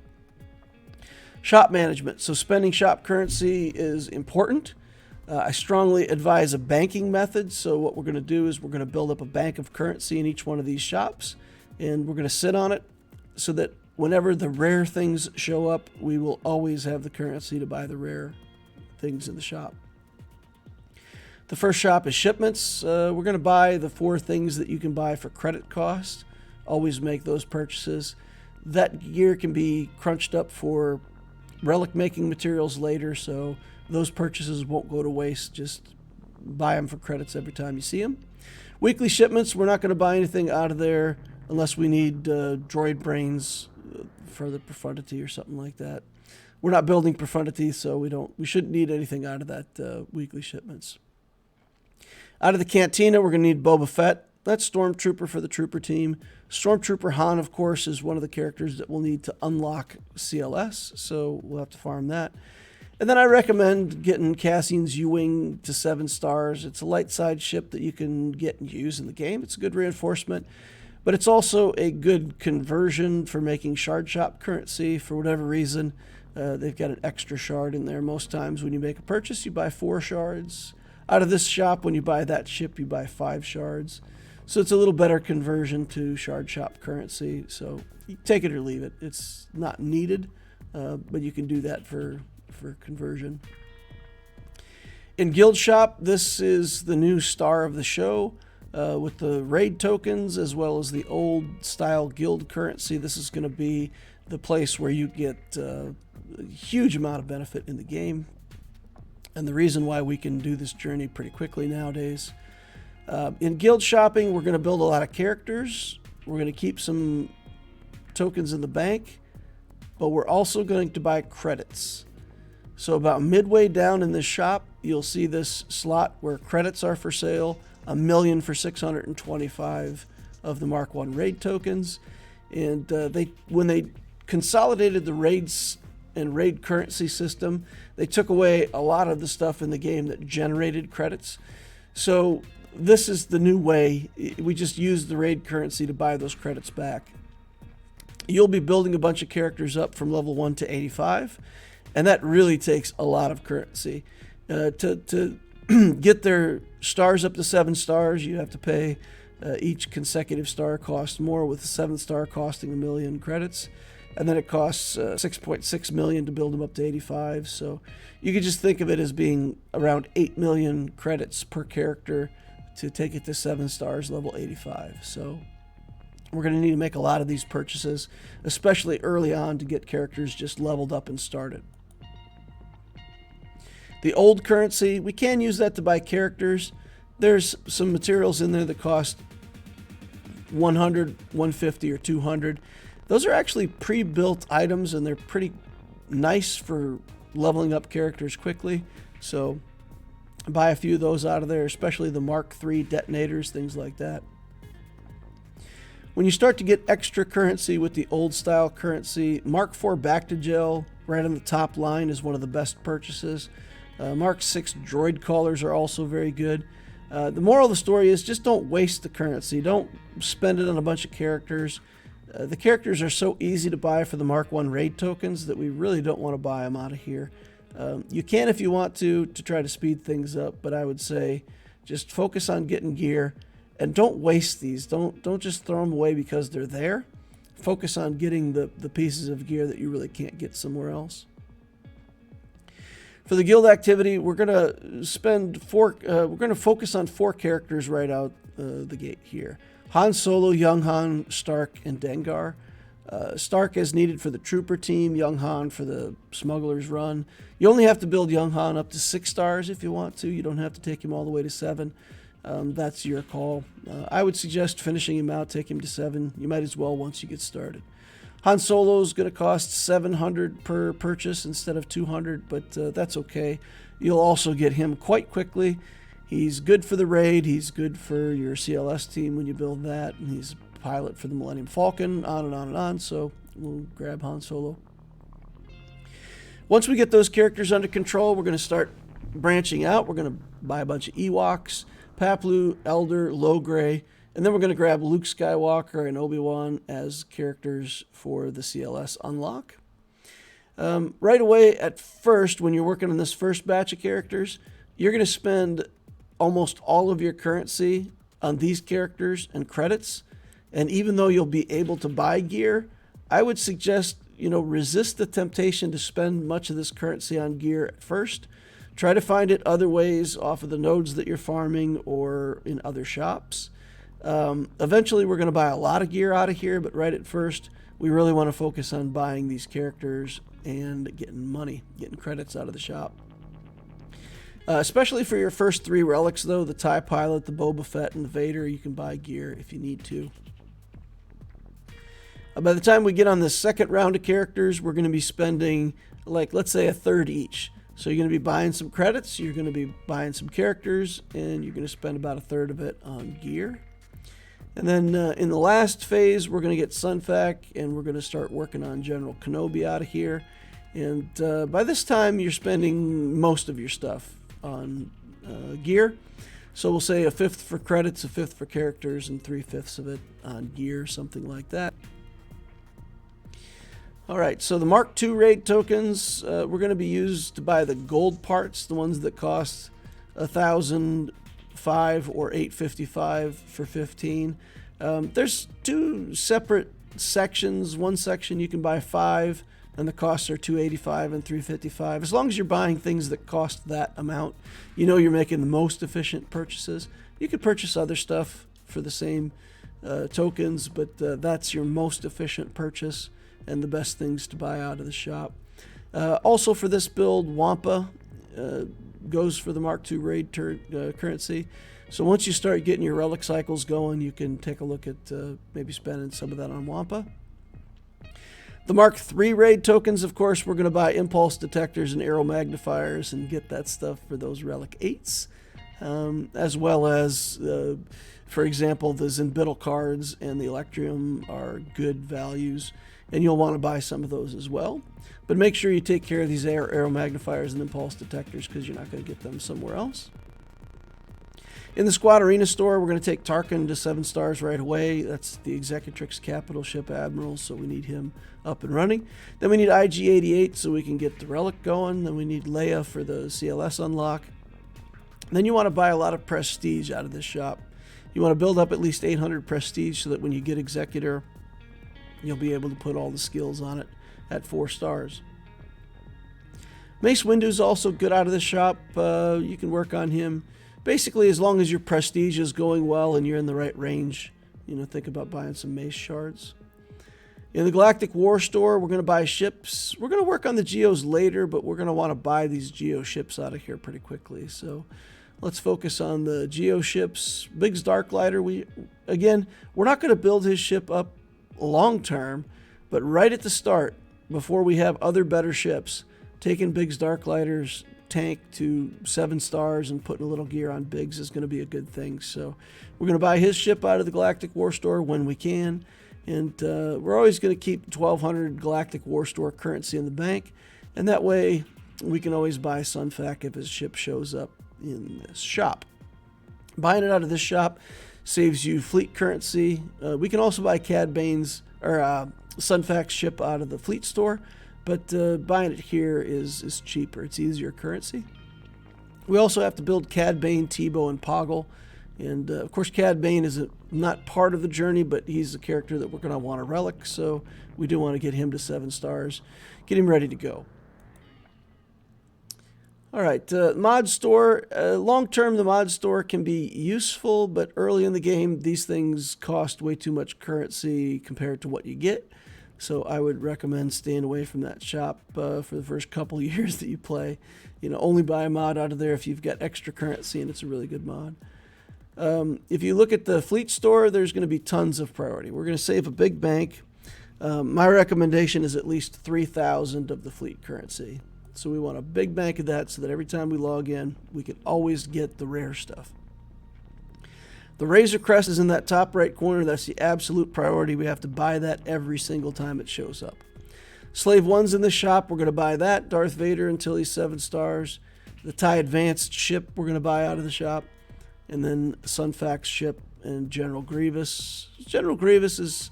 Shop management. So spending shop currency is important. I strongly advise a banking method. So what we're going to do is we're going to build up a bank of currency in each one of these shops, and we're going to sit on it so that whenever the rare things show up, we will always have the currency to buy the rare things in the shop. The first shop is shipments. We're going to buy the 4 things that you can buy for credit cost. Always make those purchases. That gear can be crunched up for relic making materials later, so those purchases won't go to waste. Just buy them for credits every time you see them. Weekly shipments, we're not going to buy anything out of there unless we need droid brains for the profundity or something like that. We're not building profundity, so we shouldn't need anything out of that weekly shipments. Out of the Cantina, we're going to need Boba Fett. That's Stormtrooper for the Trooper team. Stormtrooper Han, of course, is one of the characters that we'll need to unlock CLS, so we'll have to farm that. And then I recommend getting Cassian's U-Wing to 7 stars. It's a light side ship that you can get and use in the game. It's a good reinforcement, but it's also a good conversion for making shard shop currency. For whatever reason, they've got an extra shard in there. Most times when you make a purchase, you buy 4 shards. Out of this shop, when you buy that ship, you buy 5 shards. So it's a little better conversion to shard shop currency. So you take it or leave it. It's not needed, but you can do that for conversion. In Guild Shop, this is the new star of the show with the raid tokens as well as the old style guild currency. This is going to be the place where you get a huge amount of benefit in the game. And the reason why we can do this journey pretty quickly nowadays. In guild shopping, we're going to build a lot of characters. We're going to keep some tokens in the bank, but we're also going to buy credits. So about midway down in this shop, you'll see this slot where credits are for sale, 1 million for 625 of the Mark 1 raid tokens. And when they consolidated the raids and raid currency system, they took away a lot of the stuff in the game that generated credits. So this is the new way. We just use the raid currency to buy those credits back. You'll be building a bunch of characters up from level 1 to 85, and that really takes a lot of currency. To get their stars up to 7 stars, you have to pay each consecutive star costs more, with the 7th star costing 1 million credits. And then it costs 6.6 million to build them up to 85. So you could just think of it as being around 8 million credits per character to take it to 7 stars, level 85. So we're going to need to make a lot of these purchases, especially early on, to get characters just leveled up and started. The old currency, we can use that to buy characters. There's some materials in there that cost 100, 150, or 200. Those are actually pre-built items, and they're pretty nice for leveling up characters quickly. So buy a few of those out of there, especially the Mark III detonators, things like that. When you start to get extra currency with the old style currency, Mark IV back to gel right on the top line is one of the best purchases. Mark VI droid callers are also very good. The moral of the story is just don't waste the currency. Don't spend it on a bunch of characters. The characters are so easy to buy for the Mark I raid tokens that we really don't want to buy them out of here. You can if you want to try to speed things up, but I would say just focus on getting gear and don't waste these. Don't just throw them away because they're there. Focus on getting the pieces of gear that you really can't get somewhere else. For the guild activity, we're gonna focus on 4 characters right out the gate here: Han Solo, Young Han, Stark, and Dengar. Stark as needed for the trooper team, Young Han for the smuggler's run. You only have to build Young Han up to 6 stars if you want to. You don't have to take him all the way to 7. That's your call. I would suggest finishing him out, take him to 7. You might as well once you get started. Han Solo is going to cost 700 per purchase instead of 200, but that's okay. You'll also get him quite quickly. He's good for the raid. He's good for your CLS team when you build that. And he's a pilot for the Millennium Falcon, on and on and on. So we'll grab Han Solo. Once we get those characters under control, we're going to start branching out. We're going to buy a bunch of Ewoks, Paplu, Elder, Logray, and then we're going to grab Luke Skywalker and Obi-Wan as characters for the CLS unlock. Right away at first, when you're working on this first batch of characters, you're going to spend almost all of your currency on these characters and credits. And even though you'll be able to buy gear, I would suggest, resist the temptation to spend much of this currency on gear at first. Try to find it other ways off of the nodes that you're farming or in other shops. Eventually, we're going to buy a lot of gear out of here, but right at first, we really want to focus on buying these characters and getting money, getting credits out of the shop. Especially for your first 3 relics, though, the TIE Pilot, the Boba Fett, and the Vader, you can buy gear if you need to. By the time we get on the second round of characters, we're going to be spending, let's say, a third each. So you're going to be buying some credits, you're going to be buying some characters, and you're going to spend about a third of it on gear. And then in the last phase, we're going to get Sunfac, and we're going to start working on General Kenobi out of here. And by this time, you're spending most of your stuff on gear. So we'll say 1/5 for credits, 1/5 for characters, and 3/5 of it on gear, something like that. All right, so the Mark II raid tokens, we're going to be used to buy the gold parts, the ones that cost 1,005 or 855 for 15. There's two separate sections. One section you can buy 5, and the costs are $285 and $355. As long as you're buying things that cost that amount, you know you're making the most efficient purchases. You could purchase other stuff for the same tokens, but that's your most efficient purchase and the best things to buy out of the shop. Also for this build, Wampa goes for the Mark II raid currency. So once you start getting your relic cycles going, you can take a look at maybe spending some of that on Wampa. The Mark III raid tokens, of course, we're going to buy impulse detectors and arrow magnifiers and get that stuff for those relic 8s. As well as, for example, the Zinbittle cards and the Electrium are good values, and you'll want to buy some of those as well. But make sure you take care of these arrow magnifiers and impulse detectors, because you're not going to get them somewhere else. In the Squad Arena store, we're going to take Tarkin to 7 stars right away. That's the Executrix capital ship admiral, so we need him up and running. Then we need IG-88 so we can get the relic going. Then we need Leia for the CLS unlock. Then you want to buy a lot of prestige out of this shop. You want to build up at least 800 prestige so that when you get Executor, you'll be able to put all the skills on it at 4 stars. Mace Windu's also good out of the shop. You can work on him. Basically, as long as your prestige is going well and you're in the right range, think about buying some Mace shards. In the Galactic War store, we're going to buy ships. We're going to work on the Geos later, but we're going to want to buy these Geo ships out of here pretty quickly. So let's focus on the Geo ships. Biggs Darklighter, we're not going to build his ship up long term, but right at the start, before we have other better ships, taking Biggs Darklighter's tank to 7 stars and putting a little gear on Biggs is going to be a good thing. So we're going to buy his ship out of the Galactic War store when we can, and we're always going to keep 1,200 Galactic War store currency in the bank, and that way we can always buy Sunfac if his ship shows up in this shop. Buying it out of this shop saves you fleet currency. We can also buy Cad Bane's or Sunfac's ship out of the fleet store, but buying it here is cheaper. It's easier currency. We also have to build Cad Bane, Tebow, and Poggle. And of course, Cad Bane is not part of the journey, but he's a character that we're going to want a relic. So we do want to get him to 7 stars, get him ready to go. All right, mod store. Long term, the mod store can be useful, but early in the game, these things cost way too much currency compared to what you get. So I would recommend staying away from that shop for the first couple years that you play. Only buy a mod out of there if you've got extra currency and it's a really good mod. If you look at the fleet store, there's going to be tons of priority. We're going to save a big bank. My recommendation is at least 3,000 of the fleet currency. So we want a big bank of that so that every time we log in, we can always get the rare stuff. The Razor Crest is in that top right corner. That's the absolute priority. We have to buy that every single time it shows up. Slave 1's in the shop. We're going to buy that. Darth Vader until he's 7 stars. The TIE Advanced ship we're going to buy out of the shop. And then Sunfac's ship and General Grievous. General Grievous is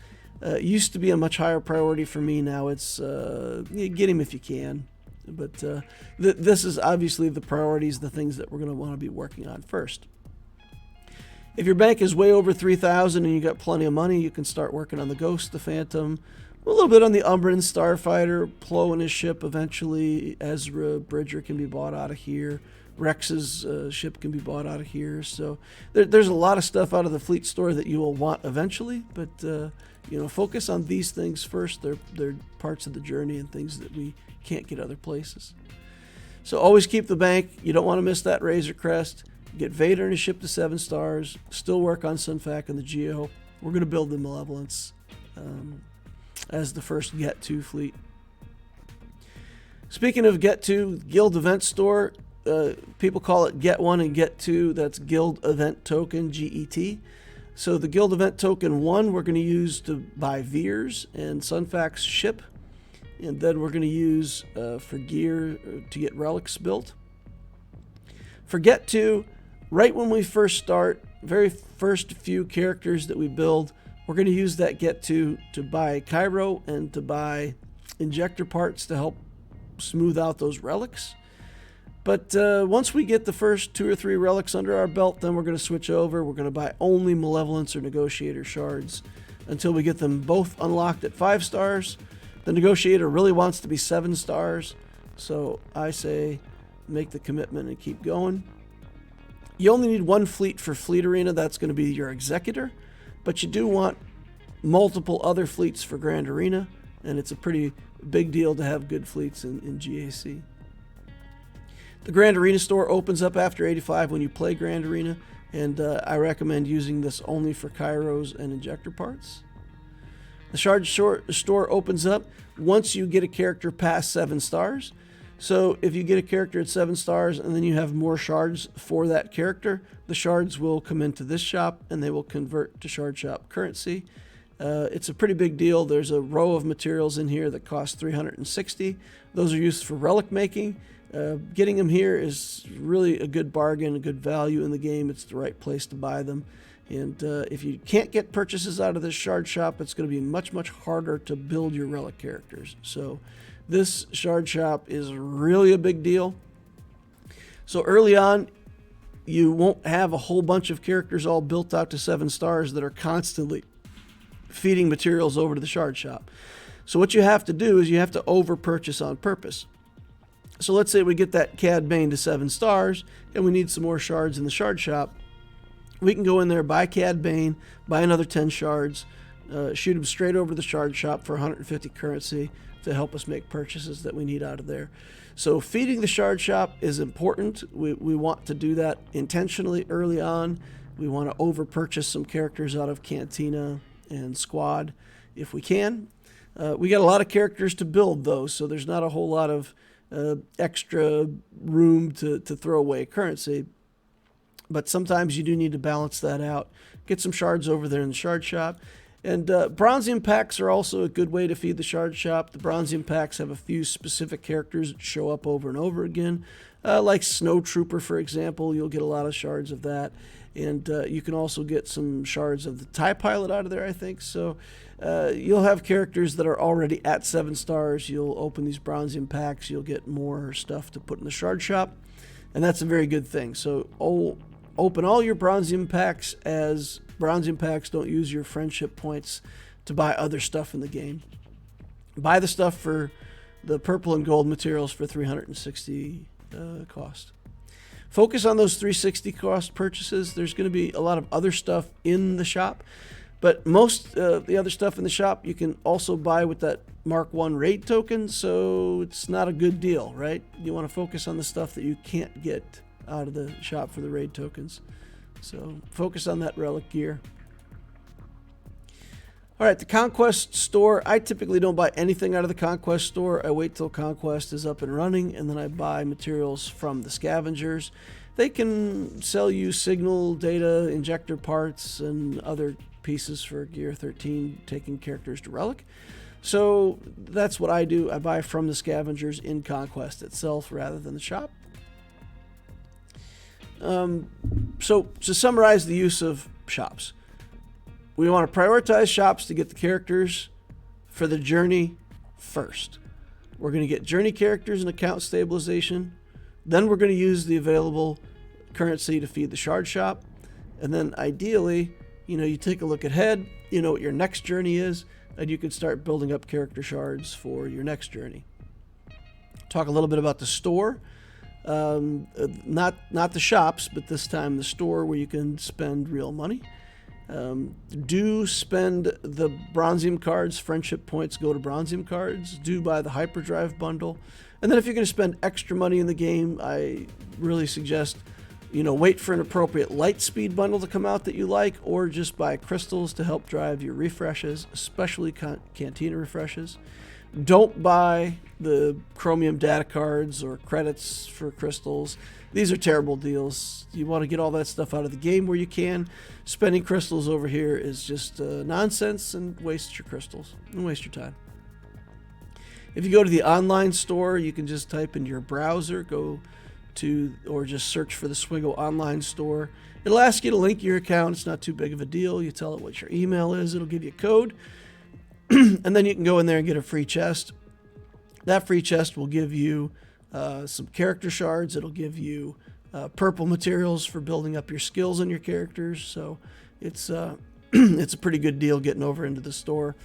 used to be a much higher priority for me. Now it's get him if you can. But this is obviously the priorities, the things that we're going to want to be working on first. If your bank is way over 3,000 and you got plenty of money, you can start working on the Ghost, the Phantom, a little bit on the Umbran Starfighter, Plo and his ship eventually. Ezra Bridger can be bought out of here. Rex's ship can be bought out of here. So there's a lot of stuff out of the fleet store that you will want eventually, but focus on these things first. They're parts of the journey and things that we can't get other places. So always keep the bank. You don't want to miss that Razor Crest. Get Vader and his ship to 7 stars. Still work on Sunfac and the Geo. We're going to build the Malevolence as the first Get To fleet. Speaking of Get To, Guild Event Store. People call it Get 1 and Get 2. That's Guild Event Token, GET. So the Guild Event Token 1 we're going to use to buy Veers and Sunfac's ship. And then we're going to use for gear to get relics built. For Get 2, right when we first start, very first few characters that we build, we're going to use that Get to buy Cairo and to buy injector parts to help smooth out those relics. But once we get the first 2 or 3 relics under our belt, then we're going to switch over. We're going to buy only Malevolence or Negotiator shards until we get them both unlocked at 5 stars. The Negotiator really wants to be 7 stars, so I say make the commitment and keep going. You only need 1 fleet for Fleet Arena. That's going to be your Executor, but you do want multiple other fleets for Grand Arena, and it's a pretty big deal to have good fleets in GAC. The Grand Arena store opens up after 85 when you play Grand Arena, and I recommend using this only for Kairos and injector parts. The Shard store opens up once you get a character past 7 stars. So if you get a character at 7 stars and then you have more shards for that character, the shards will come into this shop and they will convert to Shard Shop currency. It's a pretty big deal. There's a row of materials in here that cost 360. Those are used for relic making. Getting them here is really a good bargain, a good value in the game. It's the right place to buy them. And if you can't get purchases out of this shard shop, it's going to be much, much harder to build your relic characters. So this shard shop is really a big deal. So early on, you won't have a whole bunch of characters all built out to 7 stars that are constantly feeding materials over to the shard shop. So what you have to do is you have to over purchase on purpose. So let's say we get that Cad Bane to 7 stars and we need some more shards in the shard shop. We can go in there, buy Cad Bane, buy another 10 shards, shoot them straight over to the shard shop for 150 currency to help us make purchases that we need out of there. So feeding the shard shop is important. We want to do that intentionally early on. We want to over purchase some characters out of Cantina and Squad if we can. We got a lot of characters to build though, so there's not a whole lot of extra room to throw away currency. But sometimes you do need to balance that out. Get some shards over there in the shard shop. And Bronzium packs are also a good way to feed the shard shop. The Bronzium packs have a few specific characters that show up over and over again. Like Snow Trooper, for example, you'll get a lot of shards of that. And you can also get some shards of the TIE Pilot out of there, I think. So you'll have characters that are already at 7 stars. You'll open these Bronzium packs. You'll get more stuff to put in the shard shop. And that's a very good thing. So open all your Bronzium packs as Bronzium packs. Don't use your friendship points to buy other stuff in the game. Buy the stuff for the purple and gold materials for 360 cost. Focus on those 360 cost purchases. There's going to be a lot of other stuff in the shop, but most the other stuff in the shop you can also buy with that Mark 1 raid token, so it's not a good deal, right? You want to focus on the stuff that you can't get out of the shop for the raid tokens. So focus on that relic gear. All right, the Conquest store. I typically don't buy anything out of the Conquest store. I wait till Conquest is up and running, and then I buy materials from the scavengers. They can sell you signal, data, injector parts, and other pieces for Gear 13, taking characters to relic. So that's what I do. I buy from the scavengers in Conquest itself rather than the shop. So to summarize the use of shops, we want to prioritize shops to get the characters for the journey first. We're going to get journey characters and account stabilization. Then we're going to use the available currency to feed the shard shop. And then ideally, you take a look ahead, you know what your next journey is, and you can start building up character shards for your next journey. Talk a little bit about the store. Not the shops, but this time the store where you can spend real money. Do spend the Bronzium cards. Friendship points go to Bronzium cards. Do buy the Hyperdrive bundle. And then if you're going to spend extra money in the game, I really suggest, wait for an appropriate light speed bundle to come out that you like, or just buy crystals to help drive your refreshes, especially Cantina refreshes. Don't buy the Chromium data cards or credits for crystals. These are terrible deals. You want to get all that stuff out of the game where you can. Spending crystals over here is just nonsense and wastes your crystals and waste your time. If you go to the online store, you can just type in your browser, or just search for the Swgoh online store. It'll ask you to link your account. It's not too big of a deal. You tell it what your email is. It'll give you a code. And then you can go in there and get a free chest. That free chest will give you some character shards. It'll give you purple materials for building up your skills on your characters. So it's it's a pretty good deal getting over into the store.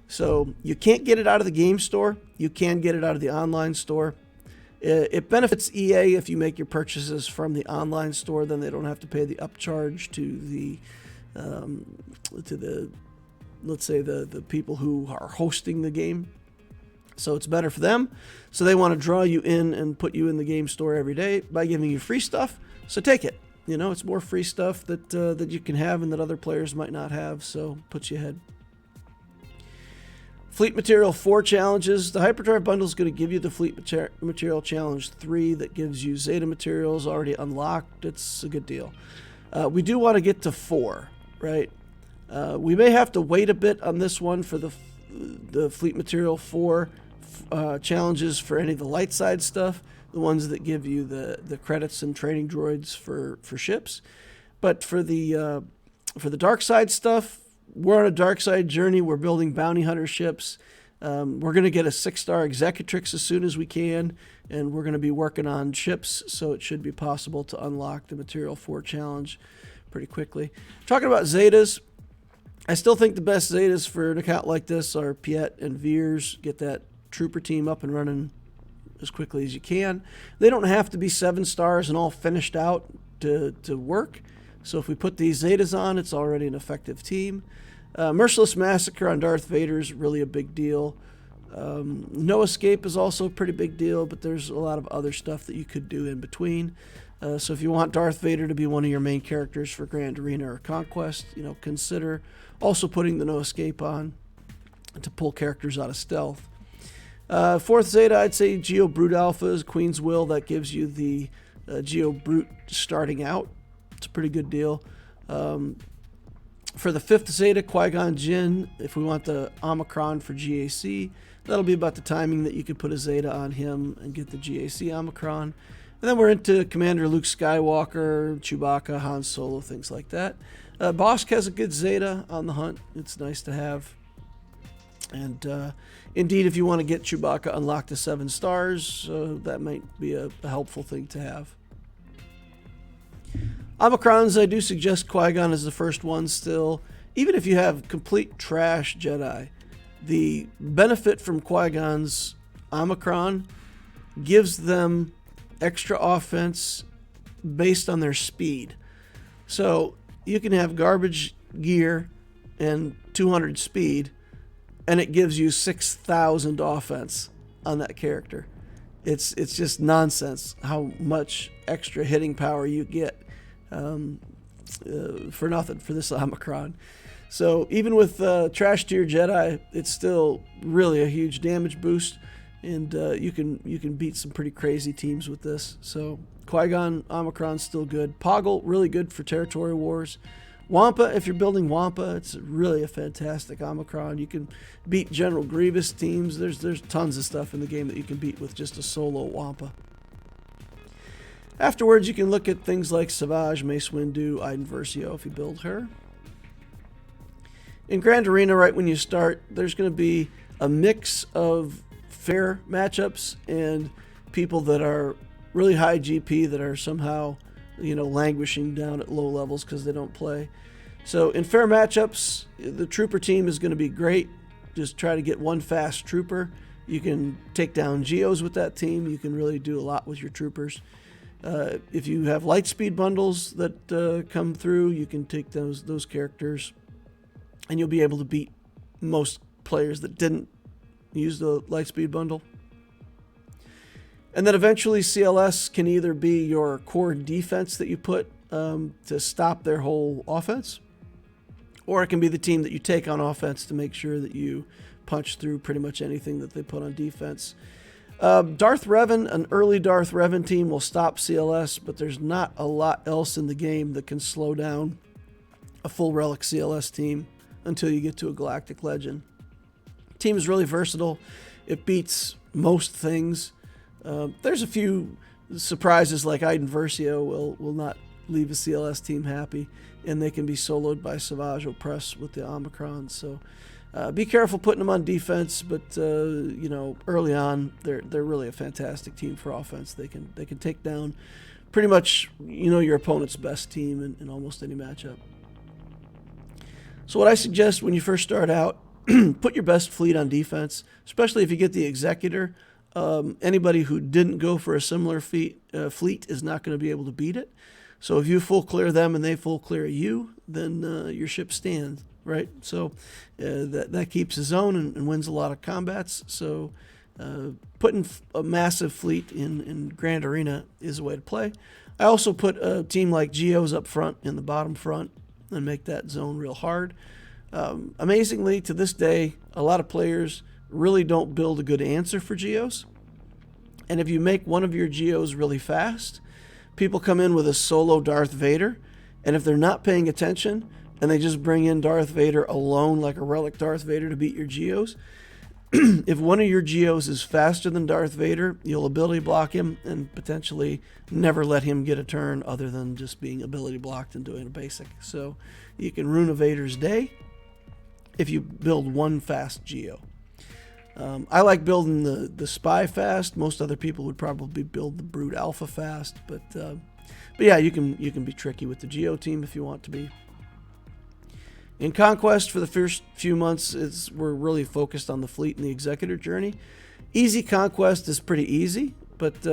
So you can't get it out of the game store. You can get it out of the online store. It benefits EA if you make your purchases from the online store. Then they don't have to pay the upcharge to the let's say the people who are hosting the game. So it's better for them. So they want to draw you in and put you in the game store every day by giving you free stuff. So take it. You know, it's more free stuff that that you can have and that other players might not have. So puts you ahead. Fleet Material 4 challenges. The Hyperdrive Bundle is going to give you the Fleet Material Challenge 3 that gives you Zeta materials already unlocked. It's a good deal. We do want to get to 4, right? We may have to wait a bit on this one for the Fleet Material 4 challenges for any of the light side stuff, the ones that give you the credits and training droids for ships. But for the dark side stuff, we're on a dark side journey. We're building bounty hunter ships. We're going to get a 6-star Executrix as soon as we can, and we're going to be working on ships, so it should be possible to unlock the Material 4 challenge pretty quickly. Talking about Zetas, I still think the best Zetas for an account like this are Piet and Veers. Get that trooper team up and running as quickly as you can. They don't have to be 7 stars and all finished out to work. So if we put these Zetas on, it's already an effective team. Merciless Massacre on Darth Vader is really a big deal. No Escape is also a pretty big deal, but there's a lot of other stuff that you could do in between. So if you want Darth Vader to be one of your main characters for Grand Arena or Conquest, you know, consider also putting the No Escape on to pull characters out of stealth. Fourth Zeta, I'd say Geo Brute Alpha is Queen's Will. That gives you the Geo Brute starting out. It's a pretty good deal. For the 5th Zeta, Qui-Gon Jinn, if we want the Omicron for GAC, that'll be about the timing that you could put a Zeta on him and get the GAC Omicron. And then we're into Commander Luke Skywalker, Chewbacca, Han Solo, things like that. Bosk has a good Zeta on the hunt. It's nice to have. And indeed, if you want to get Chewbacca unlocked to 7 stars, that might be a helpful thing to have. Omicrons, I do suggest Qui-Gon is the first one still. Even if you have complete trash Jedi, the benefit from Qui-Gon's Omicron gives them extra offense based on their speed. So you can have garbage gear and 200 speed, and it gives you 6,000 offense on that character. It's just nonsense how much extra hitting power you get. For nothing for this Omicron. So even with trash tier Jedi, it's still really a huge damage boost, and you can beat some pretty crazy teams with this. So Qui-Gon Omicron's still good. Poggle, really good for territory wars. Wampa, if you're building Wampa, it's really a fantastic Omicron. You can beat General Grievous teams. There's tons of stuff in the game that you can beat with just a solo Wampa. Afterwards, you can look at things like Savage, Mace Windu, Iden Versio if you build her. In Grand Arena, right when you start, there's going to be a mix of fair matchups and people that are really high GP that are somehow, you know, languishing down at low levels because they don't play. So in fair matchups, the trooper team is going to be great. Just try to get one fast trooper. You can take down Geos with that team. You can really do a lot with your troopers. If you have light speed bundles that come through, you can take those characters, and you'll be able to beat most players that didn't use the light speed bundle. And then eventually CLS can either be your core defense that you put to stop their whole offense, or it can be the team that you take on offense to make sure that you punch through pretty much anything that they put on defense. Darth Revan, an early Darth Revan team will stop CLS, but there's not a lot else in the game that can slow down a full Relic CLS team until you get to a Galactic Legend. The team is really versatile. It beats most things. There's a few surprises like Iden Versio will not leave a CLS team happy, and they can be soloed by Savage Opress with the Omicron. So Be careful putting them on defense, but early on they're really a fantastic team for offense. They can take down pretty much your opponent's best team in almost any matchup. So what I suggest when you first start out, put your best fleet on defense, especially if you get the Executor. Anybody who didn't go for a similar fleet is not going to be able to beat it. So if you full clear them and they full clear you, then your ship stands, right? So that keeps his own and wins a lot of combats. So putting a massive fleet in Grand Arena is a way to play. I also put a team like Geos up front in the bottom front and make that zone real hard. Amazingly, to this day, a lot of players really don't build a good answer for Geos. And if you make one of your Geos really fast, people come in with a solo Darth Vader, and if they're not paying attention and they just bring in Darth Vader alone like a relic Darth Vader to beat your Geos, if one of your Geos is faster than Darth Vader, you'll ability block him and potentially never let him get a turn other than just being ability blocked and doing a basic. So you can ruin a Vader's day if you build one fast Geo. I like building the Spy fast. Most other people would probably build the Brute Alpha fast, but yeah, you can be tricky with the Geo team if you want to be. In Conquest, for the first few months, we're really focused on the fleet and the Executor journey. Easy Conquest is pretty easy, but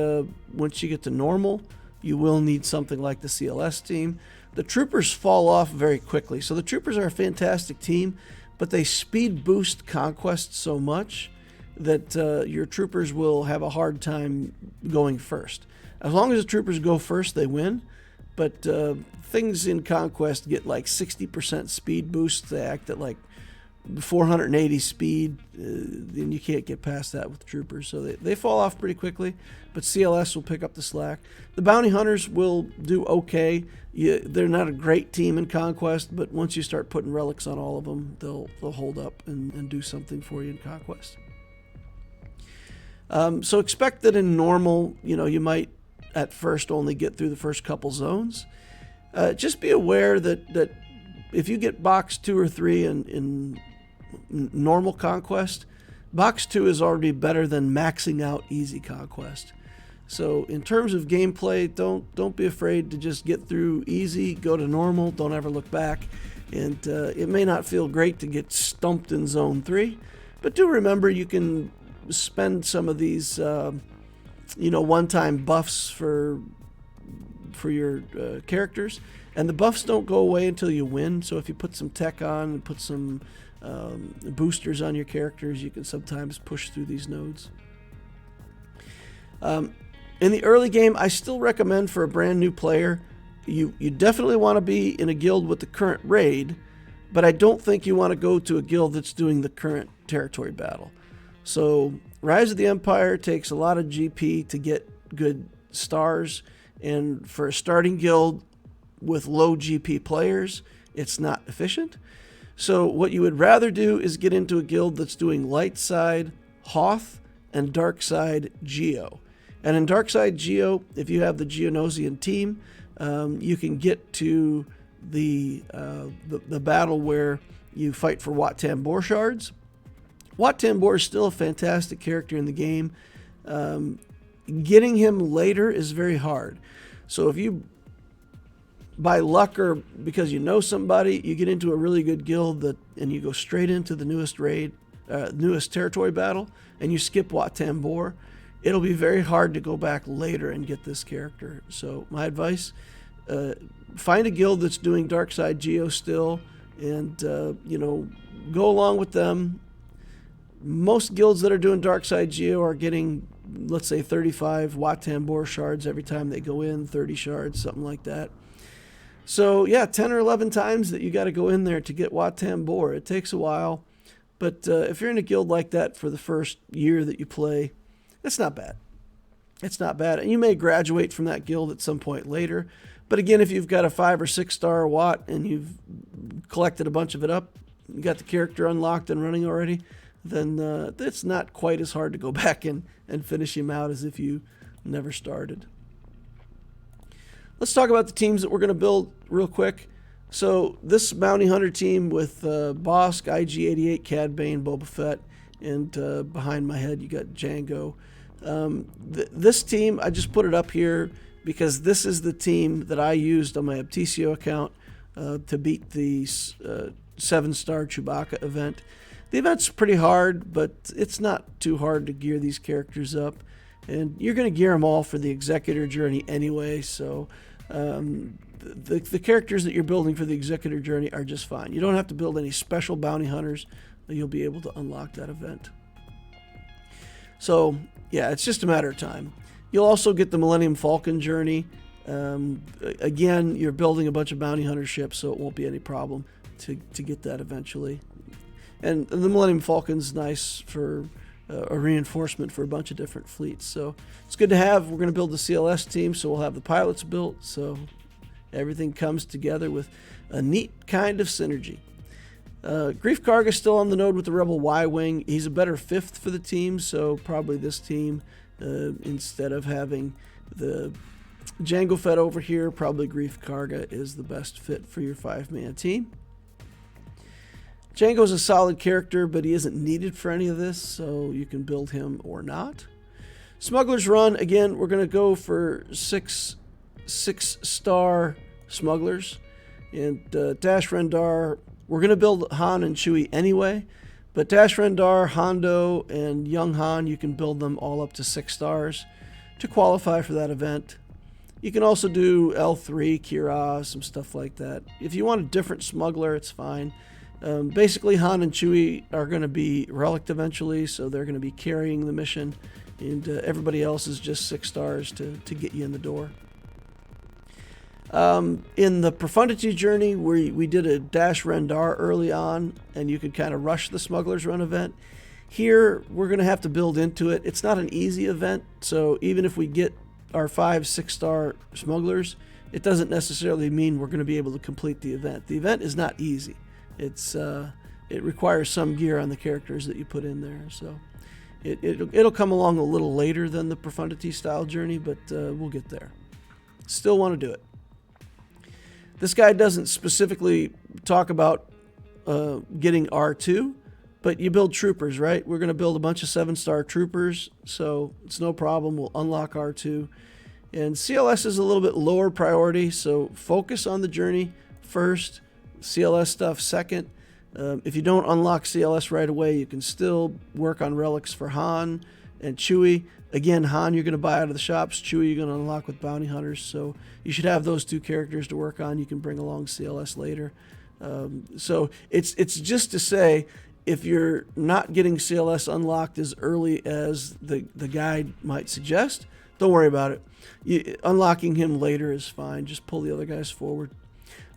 once you get to normal, you will need something like the CLS team. The Troopers fall off very quickly. So the Troopers are a fantastic team, but they speed boost Conquest so much that your Troopers will have a hard time going first. As long as the Troopers go first, they win. But things in Conquest get like 60% speed boosts. They act at like 480 speed. Then you can't get past that with Troopers. So they fall off pretty quickly. But CLS will pick up the slack. The Bounty Hunters will do okay. They're not a great team in Conquest, but once you start putting relics on all of them, they'll hold up and do something for you in Conquest. So expect that in normal, you might at first only get through the first couple zones. Just be aware that if you get box 2 or 3 in normal Conquest, box 2 is already better than maxing out easy Conquest. So in terms of gameplay, don't be afraid to just get through easy, go to normal, don't ever look back. And it may not feel great to get stumped in zone 3, but do remember you can spend some of these one-time buffs for your characters, and the buffs don't go away until you win. So if you put some tech on and put some boosters on your characters, you can sometimes push through these nodes. In the early game, I still recommend for a brand new player, you definitely want to be in a guild with the current raid, but I don't think you want to go to a guild that's doing the current territory battle. So Rise of the Empire takes a lot of GP to get good stars, and for a starting guild with low GP players, it's not efficient. So what you would rather do is get into a guild that's doing light side Hoth and dark side Geo. And in dark side Geo, if you have the Geonosian team, you can get to the battle where you fight for Wat Tambor shards. Wat Tambor is still a fantastic character in the game. Getting him later is very hard. So if you, by luck or because you know somebody, you get into a really good guild and you go straight into the newest territory battle, and you skip Wat Tambor, it'll be very hard to go back later and get this character. So my advice, find a guild that's doing dark side Geo still, and go along with them. Most guilds that are doing dark side Geo are getting, let's say, 35 Wat Tambor shards every time they go in, 30 shards, something like that. So yeah, 10 or 11 times that you got to go in there to get Wat Tambor. It takes a while, but if you're in a guild like that for the first year that you play, it's not bad. It's not bad, and you may graduate from that guild at some point later. But again, if you've got a 5 or 6 star Wat and you've collected a bunch of it up, you got the character unlocked and running already, then it's not quite as hard to go back and finish him out as if you never started. Let's talk about the teams that we're going to build real quick. So this bounty hunter team with Bosk, IG-88, Cad Bane, Boba Fett, and behind my head you got Django. This team, I just put it up here because this is the team that I used on my Abtisio account to beat the 7-star Chewbacca event. The event's pretty hard, but it's not too hard to gear these characters up. And you're going to gear them all for the Executor journey anyway, so the characters that you're building for the Executor journey are just fine. You don't have to build any special bounty hunters. You'll be able to unlock that event. So, yeah, it's just a matter of time. You'll also get the Millennium Falcon journey. Again, you're building a bunch of bounty hunter ships, so it won't be any problem to get that eventually. And the Millennium Falcon's nice for a reinforcement for a bunch of different fleets. So it's good to have. We're going to build the CLS team, so we'll have the pilots built. So everything comes together with a neat kind of synergy. Grief Karga's still on the node with the Rebel Y-Wing. He's a better 5th for the team, so probably this team, instead of having the Jango Fett over here, probably Grief Karga is the best fit for your 5-man team. Jango's a solid character, but he isn't needed for any of this, so you can build him or not. Smuggler's Run, again, we're going to go for 6-star smugglers. And Dash Rendar, we're going to build Han and Chewie anyway, but Dash Rendar, Hondo, and Young Han, you can build them all up to 6 stars to qualify for that event. You can also do L3, Kira, some stuff like that. If you want a different smuggler, it's fine. Basically, Han and Chewie are going to be relict eventually, so they're going to be carrying the mission, and everybody else is just 6 stars to get you in the door. In the Profundity journey, we did a Dash Rendar early on, and you could kind of rush the Smuggler's Run event. Here, we're going to have to build into it. It's not an easy event, so even if we get our 5 6-star smugglers, it doesn't necessarily mean we're going to be able to complete the event. The event is not easy. It requires some gear on the characters that you put in there, so it'll come along a little later than the Profundity style journey, but we'll get there. Still want to do it. This guy doesn't specifically talk about getting R2, but you build troopers, right? We're going to build a bunch of 7-star troopers, so it's no problem. We'll unlock R2. And CLS is a little bit lower priority, so focus on the journey first. CLS stuff second. If you don't unlock CLS right away, you can still work on relics for Han and Chewie. Again, Han you're going to buy out of the shops. Chewie you're going to unlock with bounty hunters. So you should have those 2 characters to work on. You can bring along CLS later. So it's just to say, if you're not getting CLS unlocked as early as the guide might suggest, don't worry about it. Unlocking him later is fine. Just pull the other guys forward.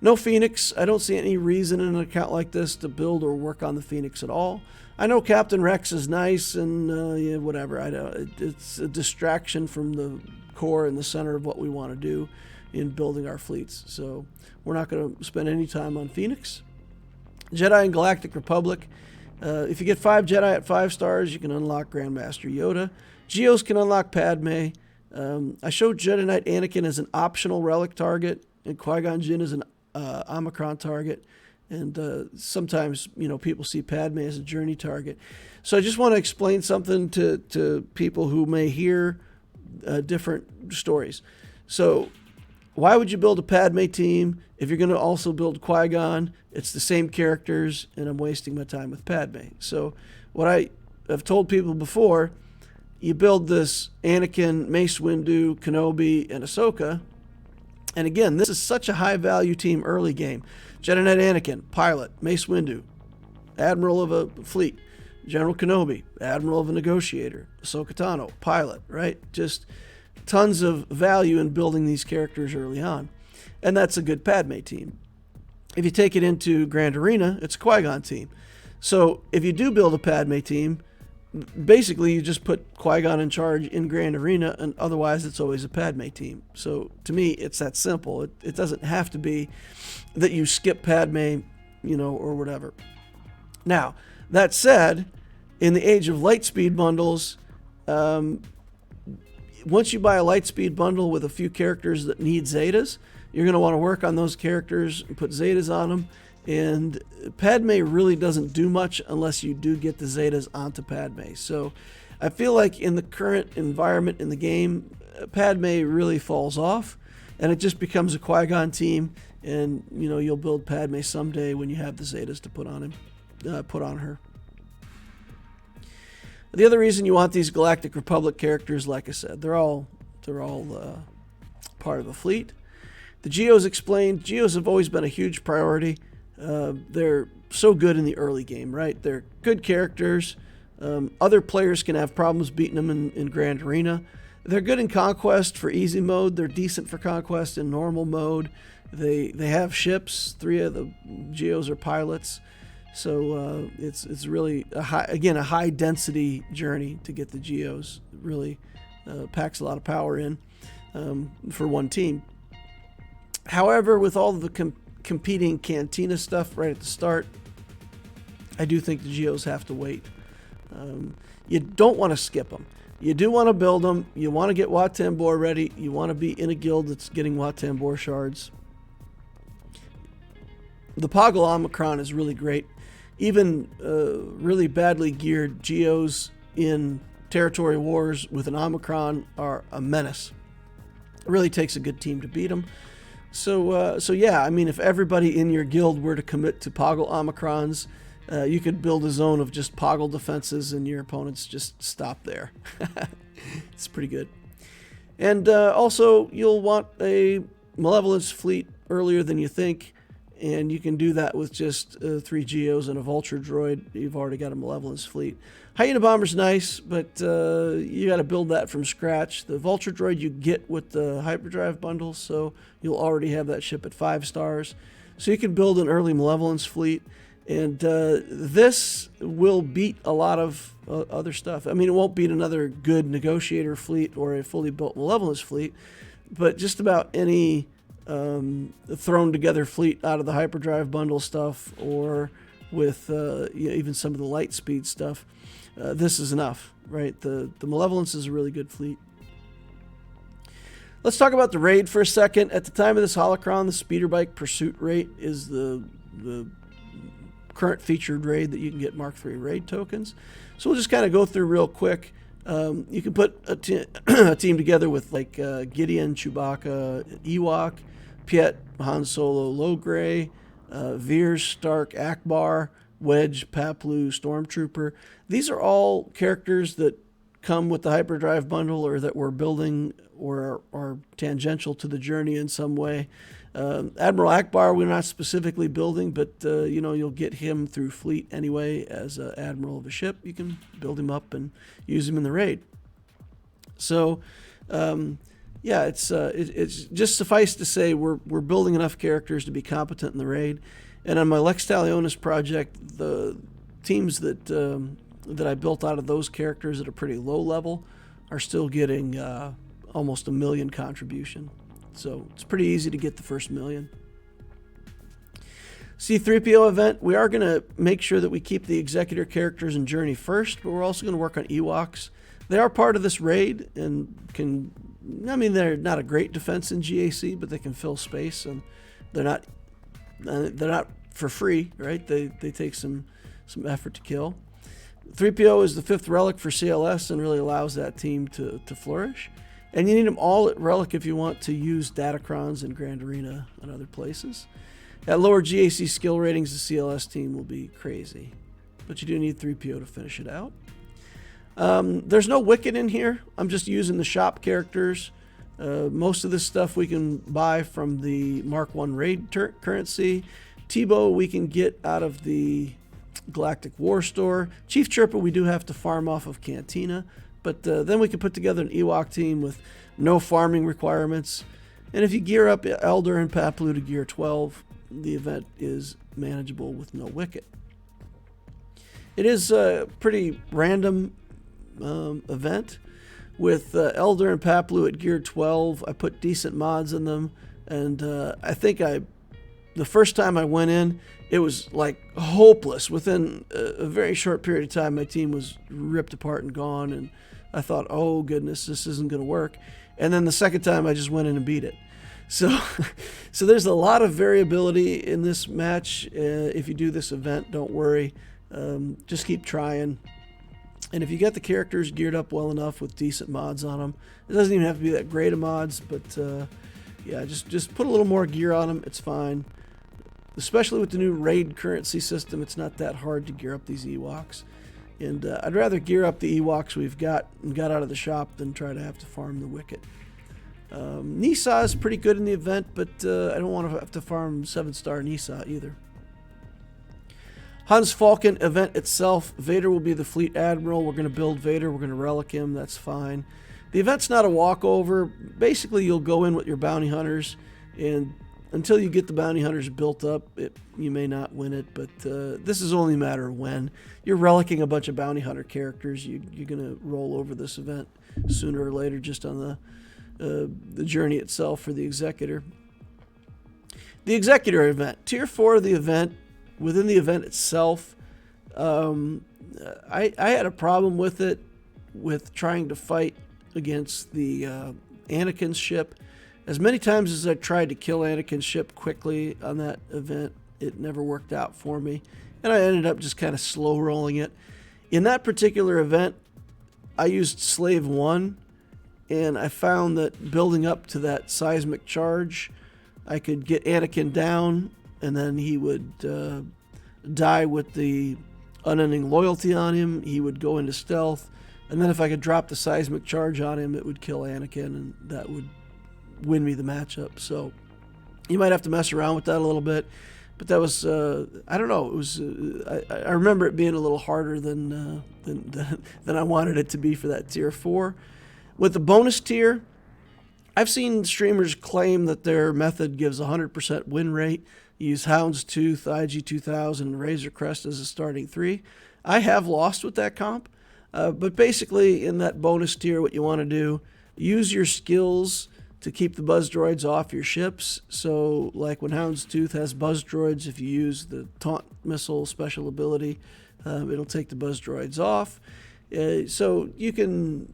No Phoenix. I don't see any reason in an account like this to build or work on the Phoenix at all. I know Captain Rex is nice and yeah, whatever. I know it's a distraction from the core and the center of what we want to do in building our fleets. So we're not going to spend any time on Phoenix. Jedi and Galactic Republic. If you get 5 Jedi at 5 stars, you can unlock Grandmaster Yoda. Geos can unlock Padme. I showed Jedi Knight Anakin as an optional relic target, and Qui-Gon Jinn as an Omicron target, and sometimes people see Padme as a journey target. So I just want to explain something to people who may hear different stories. So why would you build a Padme team if you're going to also build Qui-Gon? It's the same characters, and I'm wasting my time with Padme. So what I have told people before, you build this Anakin, Mace Windu, Kenobi, and Ahsoka. And again, this is such a high-value team early game. Jedi Knight Anakin, pilot. Mace Windu, admiral of a fleet. General Kenobi, admiral of a negotiator. Ahsoka Tano, pilot, right? Just tons of value in building these characters early on. And that's a good Padme team. If you take it into Grand Arena, it's a Qui-Gon team. So if you do build a Padme team, basically you just put Qui-Gon in charge in Grand Arena, and otherwise it's always a Padme team. So to me, it's that simple. It doesn't have to be that you skip Padme, or whatever. Now, that said, in the age of Lightspeed bundles, once you buy a Lightspeed bundle with a few characters that need Zetas, you're going to want to work on those characters and put Zetas on them. And Padme really doesn't do much unless you do get the Zetas onto Padme. So I feel like in the current environment in the game, Padme really falls off, and it just becomes a Qui-Gon team. And you'll build Padme someday when you have the Zetas to put on her. The other reason you want these Galactic Republic characters, like I said, they're all part of the fleet. The Geos explained. Geos have always been a huge priority. They're so good in the early game, right? They're good characters. Other players can have problems beating them in Grand Arena. They're good in Conquest for easy mode. They're decent for Conquest in normal mode. They have ships. 3 of the Geos are pilots. So it's really a high density journey to get the Geos. It really packs a lot of power in for one team. However, with all of the competing Cantina stuff right at the start, I do think the Geos have to wait. You don't want to skip them. You do want to build them. You want to get Wat Tambor ready. You want to be in a guild that's getting Wat Tambor shards. The Poggle Omicron is really great. Even really badly geared Geos in territory wars with an Omicron are a menace. It really takes a good team to beat them. So yeah, I mean, if everybody in your guild were to commit to Poggle Omicrons, you could build a zone of just Poggle defenses and your opponents just stop there. It's pretty good. And also, you'll want a Malevolence fleet earlier than you think, and you can do that with just 3 Geos and a Vulture droid. You've already got a Malevolence fleet. Hyena Bomber's nice, but you got to build that from scratch. The Vulture droid you get with the Hyperdrive bundle, so you'll already have that ship at 5 stars. So you can build an early Malevolence fleet, and this will beat a lot of other stuff. I mean, it won't beat another good Negotiator fleet or a fully built Malevolence fleet, but just about any thrown together fleet out of the Hyperdrive bundle stuff, or with even some of the Lightspeed stuff. This is enough, right? The Malevolence is a really good fleet. Let's talk about the raid for a second. At the time of this holocron, the Speeder Bike Pursuit rate is the current featured raid that you can get Mark III raid tokens. So we'll just kind of go through real quick. You can put a team together with like Gideon, Chewbacca, Ewok, Piet, Han Solo, Logray, Veers, Stark, Akbar, Wedge, Paplu, Stormtrooper. These are all characters that come with the Hyperdrive bundle, or that we're building, or are tangential to the journey in some way. Admiral Akbar we're not specifically building, but you'll get him through fleet anyway as an admiral of a ship. You can build him up and use him in the raid. So yeah, it's just suffice to say we're building enough characters to be competent in the raid. And on my Lex Talionis project, the teams that I built out of those characters at a pretty low level are still getting almost 1 million contribution. So it's pretty easy to get the first 1 million. C-3PO event, we are going to make sure that we keep the Executor characters in Journey first, but we're also going to work on Ewoks. They are part of this raid and they're not a great defense in GAC, but they can fill space, and they're not for free, right? They take some effort to kill. 3PO is the 5th relic for CLS and really allows that team to flourish. And you need them all at Relic if you want to use Datacrons in Grand Arena and other places. At lower GAC skill ratings, the CLS team will be crazy. But you do need 3PO to finish it out. There's no Wicket in here. I'm just using the shop characters. Most of this stuff we can buy from the Mark I raid currency. Tebow we can get out of the Galactic War Store. Chief Chirpa we do have to farm off of Cantina. But then we can put together an Ewok team with no farming requirements. And if you gear up Elder and Paplu to gear 12, the event is manageable with no Wicket. It is a pretty random event. With Elder and Paplu at gear 12, I put decent mods in them. And I think the first time I went in, it was like hopeless. Within a very short period of time, my team was ripped apart and gone, and I thought, oh goodness, this isn't going to work. And then the second time I just went in and beat it. So there's a lot of variability in this match. If you do this event, don't worry. Just keep trying. And if you get the characters geared up well enough with decent mods on them, it doesn't even have to be that great of mods, but yeah, just put a little more gear on them. It's fine. Especially with the new raid currency system, it's not that hard to gear up these Ewoks. And I'd rather gear up the Ewoks we've got out of the shop than try to have to farm the Wicket. Nisa is pretty good in the event, but I don't want to have to farm 7-star Nisa either. Hans Falcon event itself, Vader will be the fleet admiral. We're going to build Vader. We're going to relic him. That's fine. The event's not a walkover. Basically, you'll go in with your bounty hunters, and until you get the bounty hunters built up, you may not win it, but this is only a matter of when. You're relicking a bunch of bounty hunter characters. You're going to roll over this event sooner or later just on the journey itself for the Executor. The Executor event, Tier 4 of the event, within the event itself, I had a problem with it, with trying to fight against the Anakin's ship. As many times as I tried to kill Anakin's ship quickly on that event, it never worked out for me, and I ended up just kind of slow rolling it. In that particular event, I used Slave 1, and I found that building up to that seismic charge, I could get Anakin down, and then he would die with the unending loyalty on him. He would go into stealth, and then if I could drop the seismic charge on him, it would kill Anakin, and that would win me the matchup. So you might have to mess around with that a little bit, but that was I don't know. It was I remember it being a little harder than I wanted it to be for that Tier 4. With the bonus tier, I've seen streamers claim that their method gives 100% win rate. Use Houndstooth, IG-2000, and Razor Crest as a starting 3. I have lost with that comp, but basically in that bonus tier, what you want to do, use your skills to keep the buzz droids off your ships. So like when Houndstooth has buzz droids, if you use the taunt missile special ability, it'll take the buzz droids off. So you can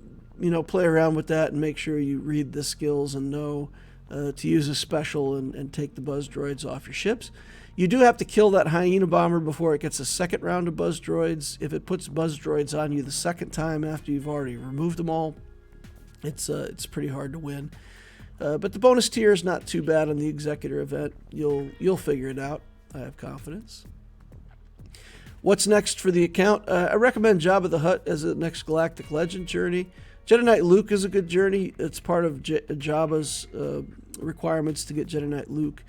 play around with that and make sure you read the skills and know to use a special and take the buzz droids off your ships. You do have to kill that hyena bomber before it gets a second round of buzz droids. If it puts buzz droids on you the second time after you've already removed them all, it's pretty hard to win. But the bonus tier is not too bad on the Executor event. You'll figure it out. I have confidence. What's next for the account? I recommend Jabba the Hutt as the next Galactic Legend journey. Jedi Knight Luke is a good journey. It's part of Jabba's requirements to get Jedi Knight Luke.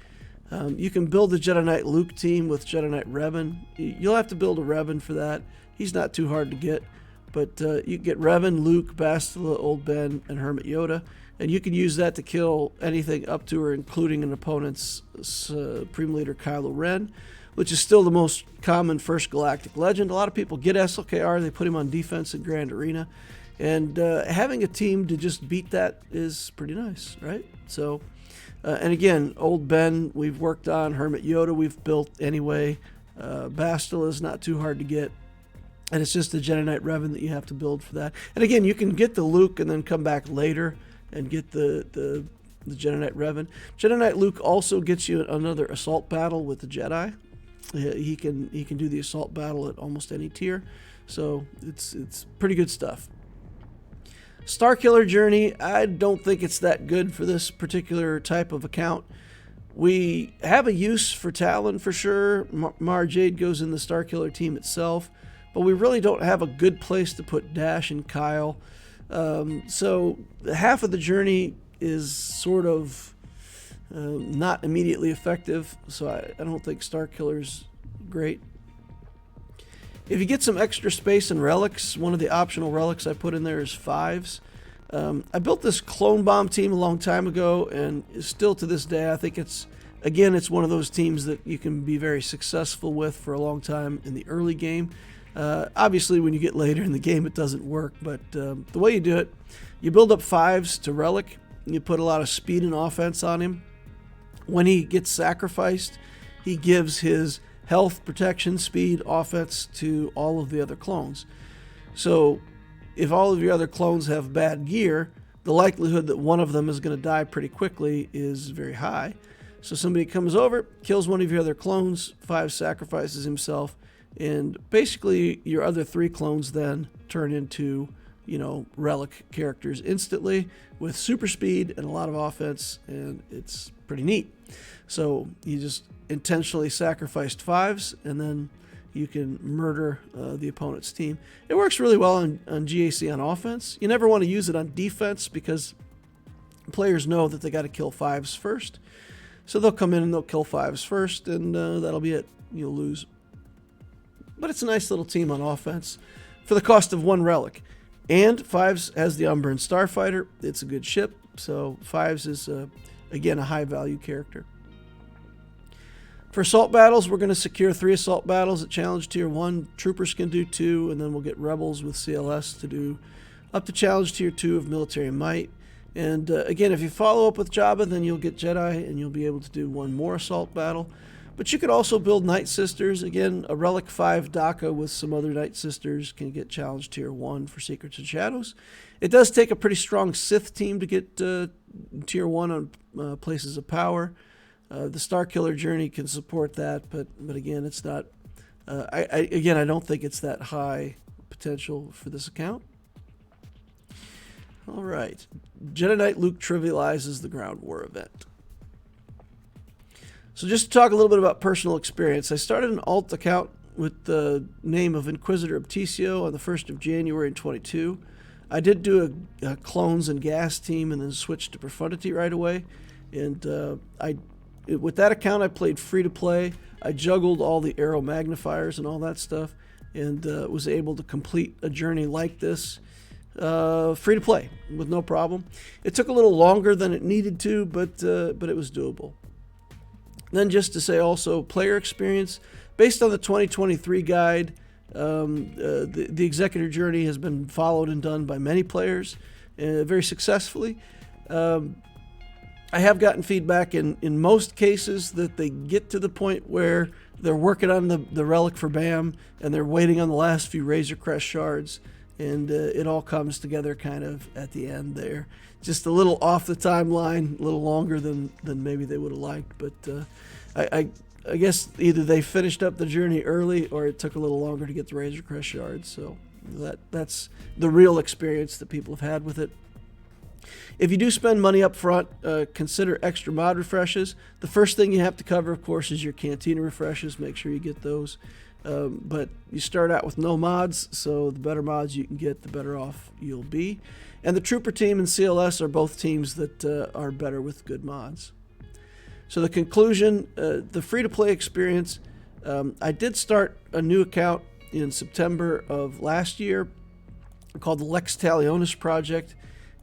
You can build the Jedi Knight Luke team with Jedi Knight Revan. You'll have to build a Revan for that. He's not too hard to get, but you can get Revan, Luke, Bastila, Old Ben, and Hermit Yoda, and you can use that to kill anything up to or including an opponent's Supreme Leader Kylo Ren, which is still the most common first Galactic Legend. A lot of people get SLKR, they put him on defense in Grand Arena. And having a team to just beat that is pretty nice, right? So, and again, Old Ben we've worked on, Hermit Yoda we've built anyway. Bastila is not too hard to get, and it's just the Jedi Knight Revan that you have to build for that. And again, you can get the Luke and then come back later and get the Jedi Knight Revan. Jedi Knight Luke also gets you another assault battle with the Jedi. He can do the assault battle at almost any tier, so it's pretty good stuff. Starkiller Journey, I don't think it's that good for this particular type of account. We have a use for Talon for sure. Mara Jade goes in the Starkiller team itself, but we really don't have a good place to put Dash and Kyle. So half of the journey is sort of not immediately effective, so I don't think Starkiller's great. If you get some extra space and relics, one of the optional relics I put in there is 5s. I built this clone bomb team a long time ago, and still to this day, I think it's one of those teams that you can be very successful with for a long time in the early game. Obviously, when you get later in the game, it doesn't work, but the way you do it, you build up 5s to relic, you put a lot of speed and offense on him. When he gets sacrificed, he gives his health, protection, speed, offense to all of the other clones. So if all of your other clones have bad gear, the likelihood that one of them is going to die pretty quickly is very high. So somebody comes over, kills one of your other clones, 5 sacrifices himself, and basically your other 3 clones then turn into, relic characters instantly with super speed and a lot of offense, and it's pretty neat. So you just intentionally sacrificed 5s, and then you can murder the opponent's team. It works really well on GAC on offense. You never want to use it on defense because players know that they got to kill 5s first. So they'll come in and they'll kill 5s first, and that'll be it. You'll lose. But it's a nice little team on offense for the cost of 1 relic. And 5s has the Umberan Starfighter. It's a good ship, so 5s is, again, a high-value character. For assault battles, we're going to secure 3 assault battles at Challenge Tier 1. Troopers can do 2, and then we'll get Rebels with CLS to do up to Challenge Tier 2 of Military Might. And again, if you follow up with Jabba, then you'll get Jedi, and you'll be able to do 1 more assault battle. But you could also build Night Sisters. Again, a Relic 5 DACA with some other Night Sisters can get Challenge Tier 1 for Secrets and Shadows. It does take a pretty strong Sith team to get Tier 1 on Places of Power. The Starkiller Journey can support that, but again, it's not... I don't think it's that high potential for this account. All right. Jedi Knight Luke trivializes the Ground War event. So just to talk a little bit about personal experience, I started an alt account with the name of Inquisitor Obtisio on the 1st of January in 22. I did do a clones and gas team and then switched to profundity right away. And with that account, I played free-to-play. I juggled all the arrow magnifiers and all that stuff, and was able to complete a journey like this free-to-play with no problem. It took a little longer than it needed to, but it was doable. Then just to say also, player experience. Based on the 2023 guide, the Executor journey has been followed and done by many players very successfully. I have gotten feedback in most cases that they get to the point where they're working on the relic for BAM and they're waiting on the last few Razor Crest shards, and it all comes together kind of at the end there. Just a little off the timeline, a little longer than maybe they would have liked, but I guess either they finished up the journey early or it took a little longer to get the Razor Crest shards. So that's the real experience that people have had with it. If you do spend money up front, consider extra mod refreshes. The first thing you have to cover, of course, is your Cantina refreshes. Make sure you get those. But you start out with no mods, so the better mods you can get, the better off you'll be. And the Trooper team and CLS are both teams that are better with good mods. So the conclusion, the free-to-play experience, I did start a new account in September of last year called the Lex Talionis Project.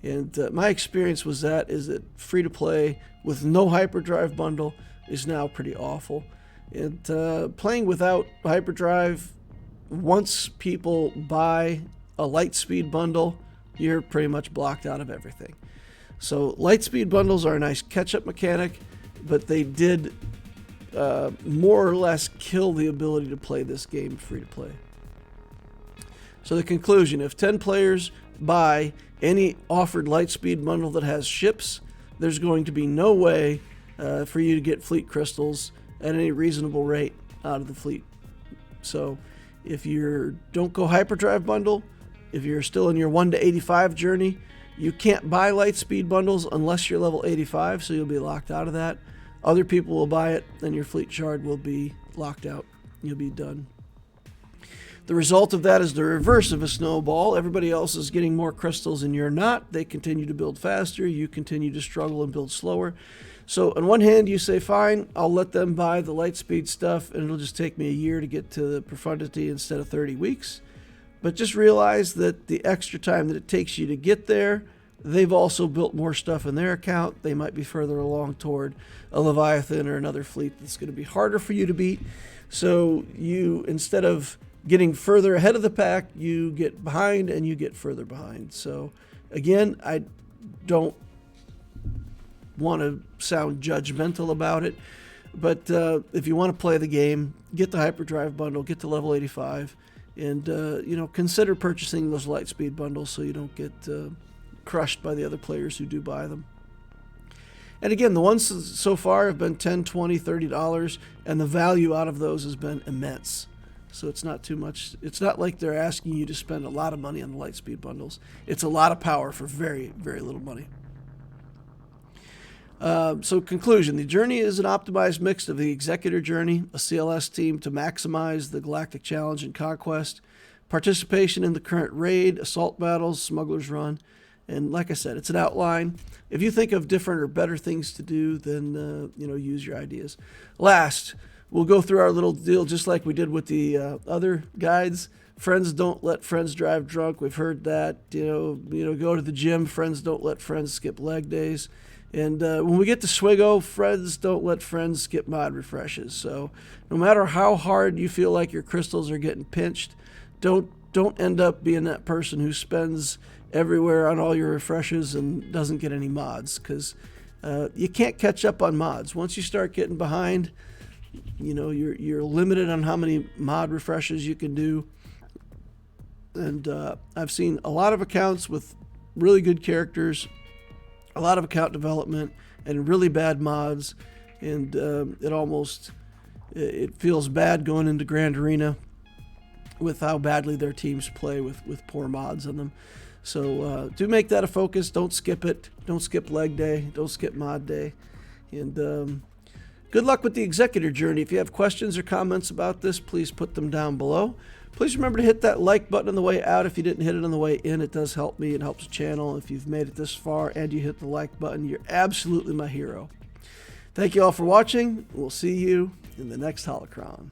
And my experience was that free-to-play with no hyperdrive bundle is now pretty awful. And playing without hyperdrive, once people buy a Lightspeed bundle, you're pretty much blocked out of everything. So Lightspeed bundles are a nice catch-up mechanic, but they did more or less kill the ability to play this game free-to-play. So the conclusion, if 10 players buy any offered Lightspeed bundle that has ships, there's going to be no way for you to get fleet crystals at any reasonable rate out of the fleet. So if you don't go hyperdrive bundle, if you're still in your 1 to 85 journey, you can't buy Lightspeed bundles unless you're level 85, so you'll be locked out of that. Other people will buy it, and your fleet shard will be locked out. You'll be done. The result of that is the reverse of a snowball. Everybody else is getting more crystals and you're not. They continue to build faster. You continue to struggle and build slower. So on one hand, you say, fine, I'll let them buy the Lightspeed stuff, and it'll just take me a year to get to the profundity instead of 30 weeks. But just realize that the extra time that it takes you to get there, they've also built more stuff in their account. They might be further along toward a Leviathan or another fleet that's going to be harder for you to beat. So you, instead of getting further ahead of the pack, you get behind and you get further behind. So again, I don't want to sound judgmental about it, but if you want to play the game, get the hyperdrive bundle, get to level 85, And, consider purchasing those Lightspeed bundles so you don't get crushed by the other players who do buy them. And again, the ones so far have been $10, $20, $30, and the value out of those has been immense. So it's not too much. It's not like they're asking you to spend a lot of money on the Lightspeed bundles. It's a lot of power for very, very little money. So conclusion, the journey is an optimized mix of the Executor journey, a CLS team to maximize the Galactic Challenge and Conquest, participation in the current raid, assault battles, Smuggler's Run, and like I said, it's an outline. If you think of different or better things to do, then, use your ideas. Last, we'll go through our little deal just like we did with the other guides. Friends don't let friends drive drunk. We've heard that. Go to the gym. Friends don't let friends skip leg days. And when we get to Swgoh, friends don't let friends skip mod refreshes. So no matter how hard you feel like your crystals are getting pinched, don't end up being that person who spends everywhere on all your refreshes and doesn't get any mods, because you can't catch up on mods. Once you start getting behind, you're limited on how many mod refreshes you can do. And I've seen a lot of accounts with really good characters, a lot of account development, and really bad mods, and it feels bad going into Grand Arena with how badly their teams play with poor mods on them. So do make that a focus. Don't skip it. Don't skip leg day. Don't skip mod day. And good luck with the Executor journey. If you have questions or comments about this, please put them down below. Please remember to hit that like button on the way out. If you didn't hit it on the way in, it does help me. It helps the channel. If you've made it this far and you hit the like button, you're absolutely my hero. Thank you all for watching. We'll see you in the next Holocron.